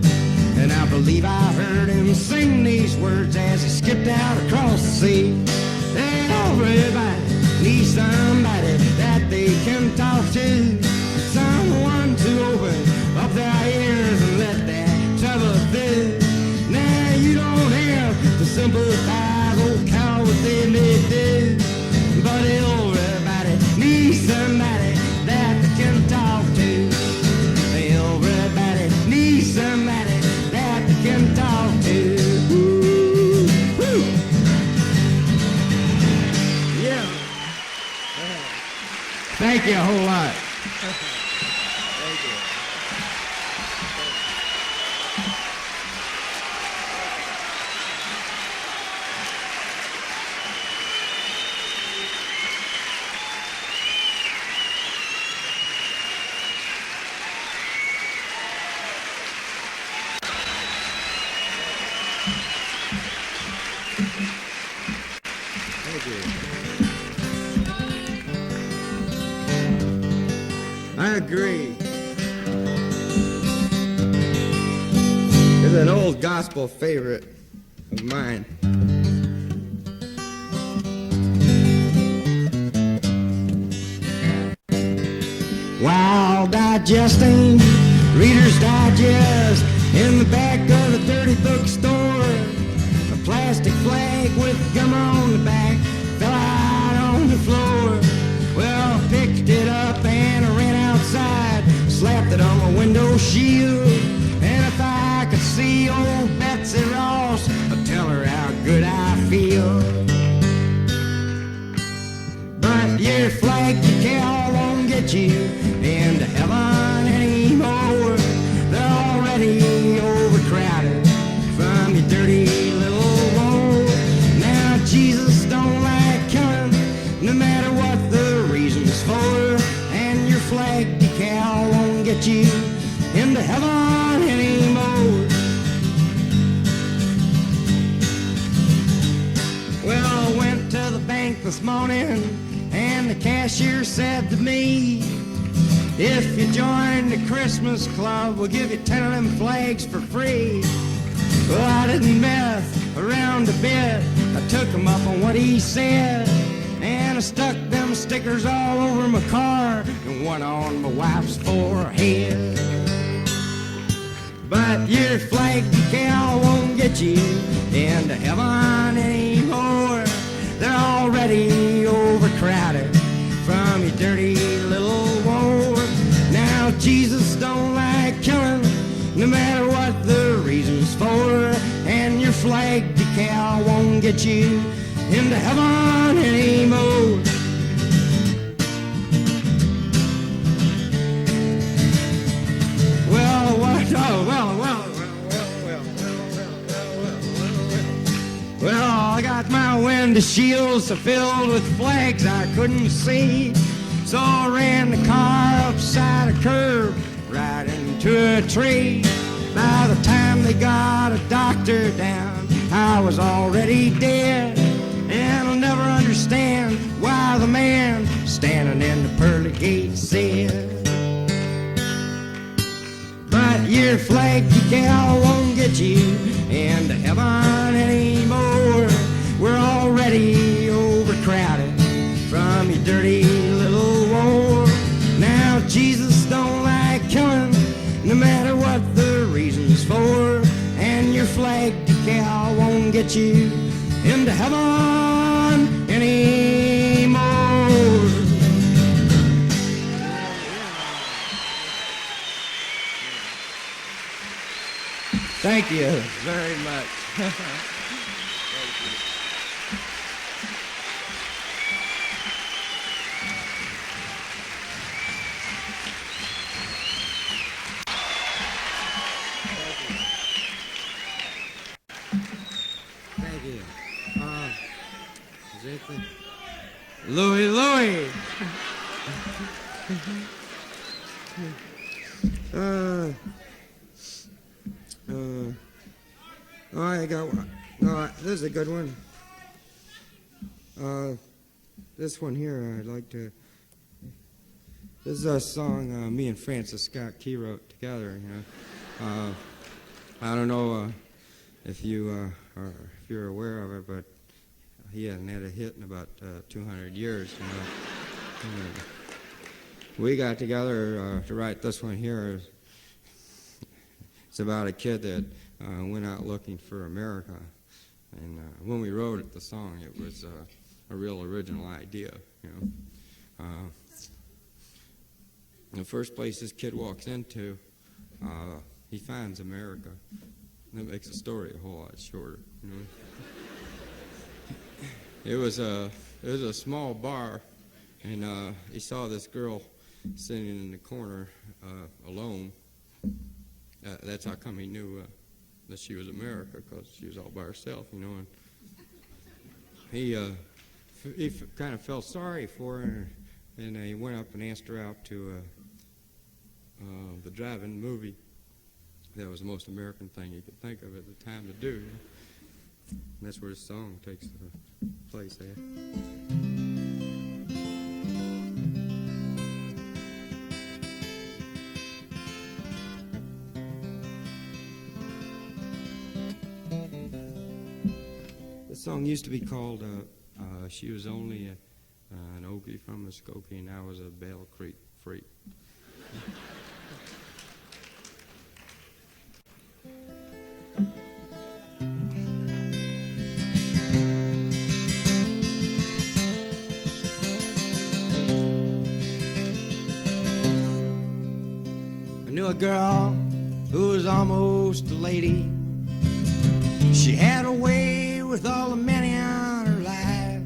And I believe I heard him sing these words as he skipped out across the sea. Hey, everybody needs somebody that they can talk to, someone to open up their ears and let that trouble through. Now you don't have to sympathize, old cow, what they may do, but everybody needs somebody that they can talk to. Everybody needs somebody that they can talk to. Woo, woo. Yeah. Thank you a whole lot. Thank you. I agree. It's an old gospel favorite of mine. While digesting Reader's Digest in the back of the dirty bookstore, a plastic flag with gum on the back fell out on the floor. Well, I picked it up and I ran outside, slapped it on my window shield, and if I could see old Betsy Ross, I'd tell her how good I feel. But your flag decal won't get you into heaven anymore. They're already overcrowded from your dirty little wall. Now Jesus don't like killing, no matter what the reason's for, and your flag decal won't get you into heaven anymore. Well, I went to the bank this morning and And the cashier said to me, if you join the Christmas club, we'll give you 10 of them flags for free. Well, I didn't mess around a bit. I took him up on what he said, and I stuck them stickers all over my car and one on my wife's forehead. But your flag decal won't get you into heaven anymore. They're already overcrowded from your dirty little war. Now Jesus don't like killing, no matter what the reason's for, and your flag decal won't get you into heaven anymore. Well, I got my window shields filled with flags I couldn't see, so I ran the car upside a curb right into a tree. By the time they got a doctor down, I was already dead, and I'll never understand why the man standing in the pearly gate said, but your flag decal won't get you into heaven anymore. We're already overcrowded from your dirty little war. Now Jesus don't like killing, no matter what the reason's for, and your flag decal won't get you into heaven anymore. Thank you very much. Thank you. Thank you. Is it the Louie? Oh, I got one. No, this is a good one. This one here, I'd like to. This is a song me and Francis Scott Key wrote together. You know, I don't know if you're aware of it, but he hasn't had a hit in about 200 years. You know. We got together to write this one here. It's about a kid that went out looking for America, and when we wrote it, the song, it was a real original idea. You know, the first place this kid walks into, he finds America. That makes the story a whole lot shorter. You know, it was a small bar, and he saw this girl sitting in the corner alone. That's how come he knew that she was America, because she was all by herself, you know. And he kind of felt sorry for her, and he went up and asked her out to the drive-in movie. That was the most American thing you could think of at the time to do. You know? And that's where the song takes place there. The song used to be called She Was Only an Okie from Muskogee, and I Was a Bell Creek Freak. I knew a girl who was almost a lady. She had a way with all the men on her life,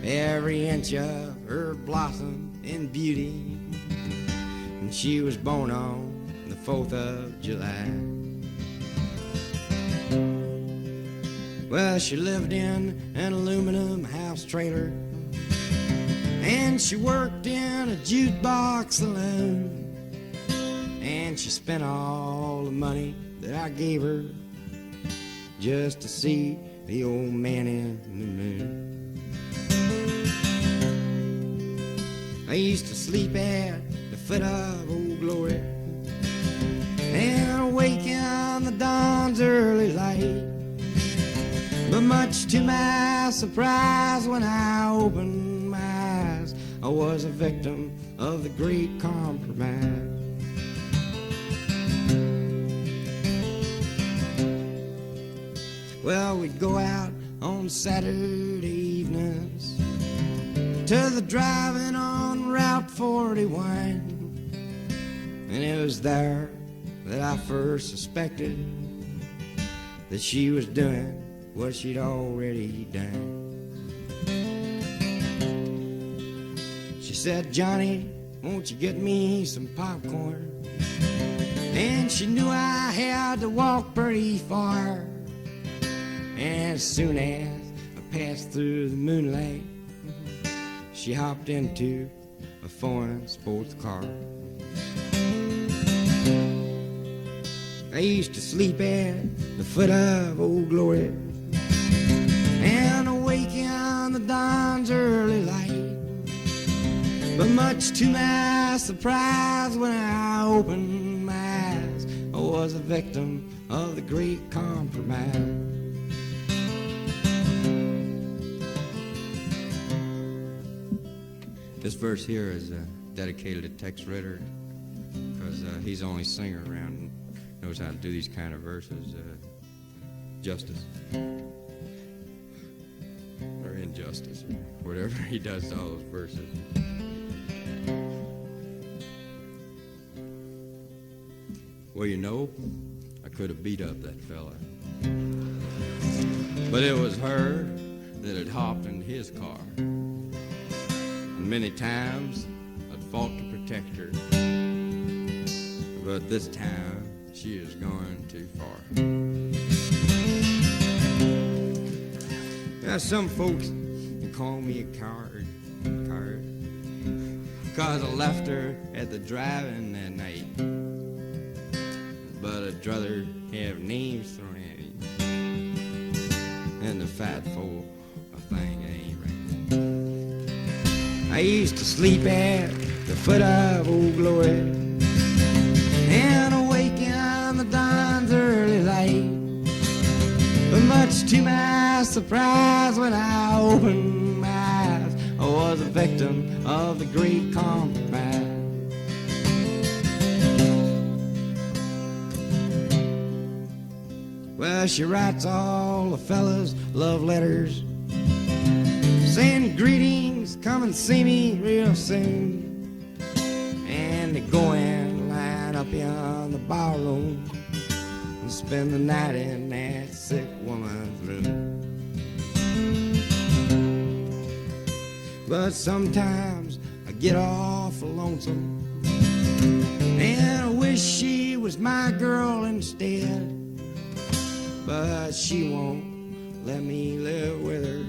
every inch of her blossom and beauty, and she was born on the 4th of July. Well, she lived in an aluminum house trailer, and she worked in a jukebox saloon, and she spent all the money that I gave her just to see the old man in the moon. I used to sleep at the foot of Old Glory and awaken on the dawn's early light. But much to my surprise, when I opened my eyes, I was a victim of the great compromise. Well, we'd go out on Saturday evenings to the driving on Route 41, and it was there that I first suspected that she was doing what she'd already done. She said, "Johnny, won't you get me some popcorn?" And she knew I had to walk pretty far. And as soon as I passed through the moonlight, she hopped into a foreign sports car. I used to sleep at the foot of Old Glory and awaken on the dawn's early light. But much to my surprise, when I opened my eyes, I was a victim of the great compromise. This verse here is dedicated to Tex Ritter, because he's the only singer around and knows how to do these kind of verses justice. Or injustice, or whatever he does to all those verses. Well, you know, I could have beat up that fella, but it was her that had hopped in his car. And many times I'd fought to protect her, but this time she is going too far. Now, some folks can call me a coward, because I left her at the drive-in that night. But I'd rather have names thrown at me than to fight for a thing that ain't right. I used to sleep at the foot of Old Glory and awaken on the dawn's early light. But much to my surprise, when I opened my eyes, I was a victim of the great compromise. Well, she writes all the fellas love letters, saying greetings, come and see me real soon. And they go and line up beyond the barroom and spend the night in that sick woman's room. But sometimes I get awful lonesome, and I wish she was my girl instead. But she won't let me live with her,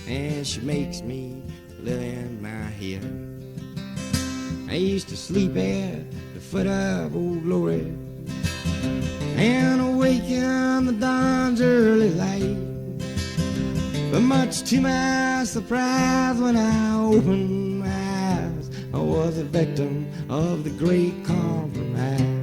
and she makes me live in my head. I used to sleep at the foot of Old Glory and awaken on the dawn's early light. But much to my surprise, when I opened my eyes, I was a victim of the great compromise.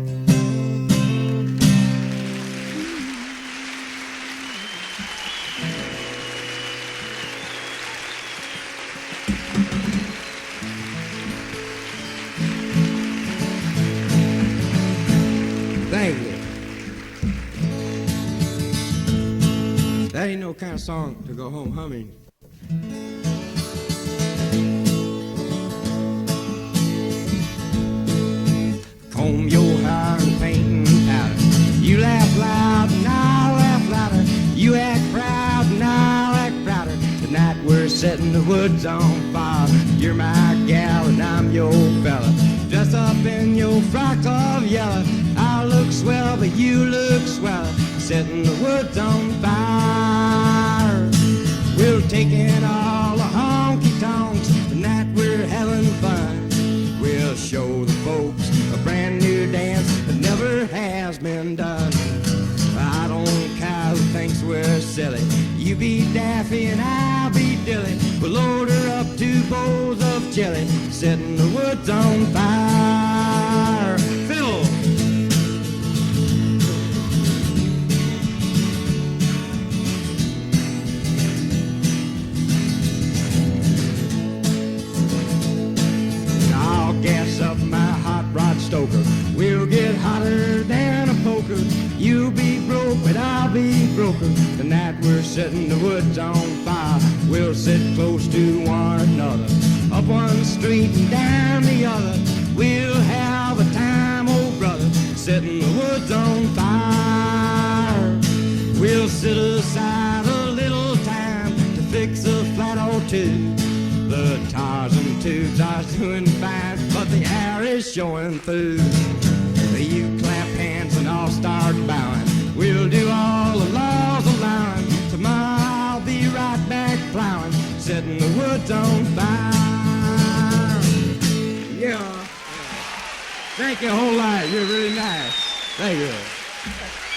Thank you. That ain't no kind of song to go home humming. Comb your hair and paint and powder. You laugh loud and I'll laugh louder. You act proud and I'll act prouder. Tonight we're setting the woods on fire. You're my gal and I'm your fella. Dress up in your frock of yellow. I look swell, but you look swell. Setting the woods on fire. We're taking all the honky-tonks. Tonight we're having fun. We'll show the folks a brand new dance that never has been done. I don't care who thinks we're silly. You be Daffy and I'll be Dilly. We'll load her up 2 bowls of jelly, setting the woods on fire. Fiddle! I'll gas up my hot rod stoker. We'll get hotter than a poker. You'll be broke, but I'll be broker. Tonight we're setting the woods on fire. We'll sit close to one another, up one street and down the other. We'll have a time, old brother, setting the woods on fire. We'll set aside a little time to fix a flat or two. The tires and tubes are doing fine, but the air is showing through. You clap hands and I'll start bowing. We'll do all the laws allowing. Tomorrow I'll be right back plowing, setting the woods on fire. Yeah. Thank you a whole lot. You're really nice. Thank you.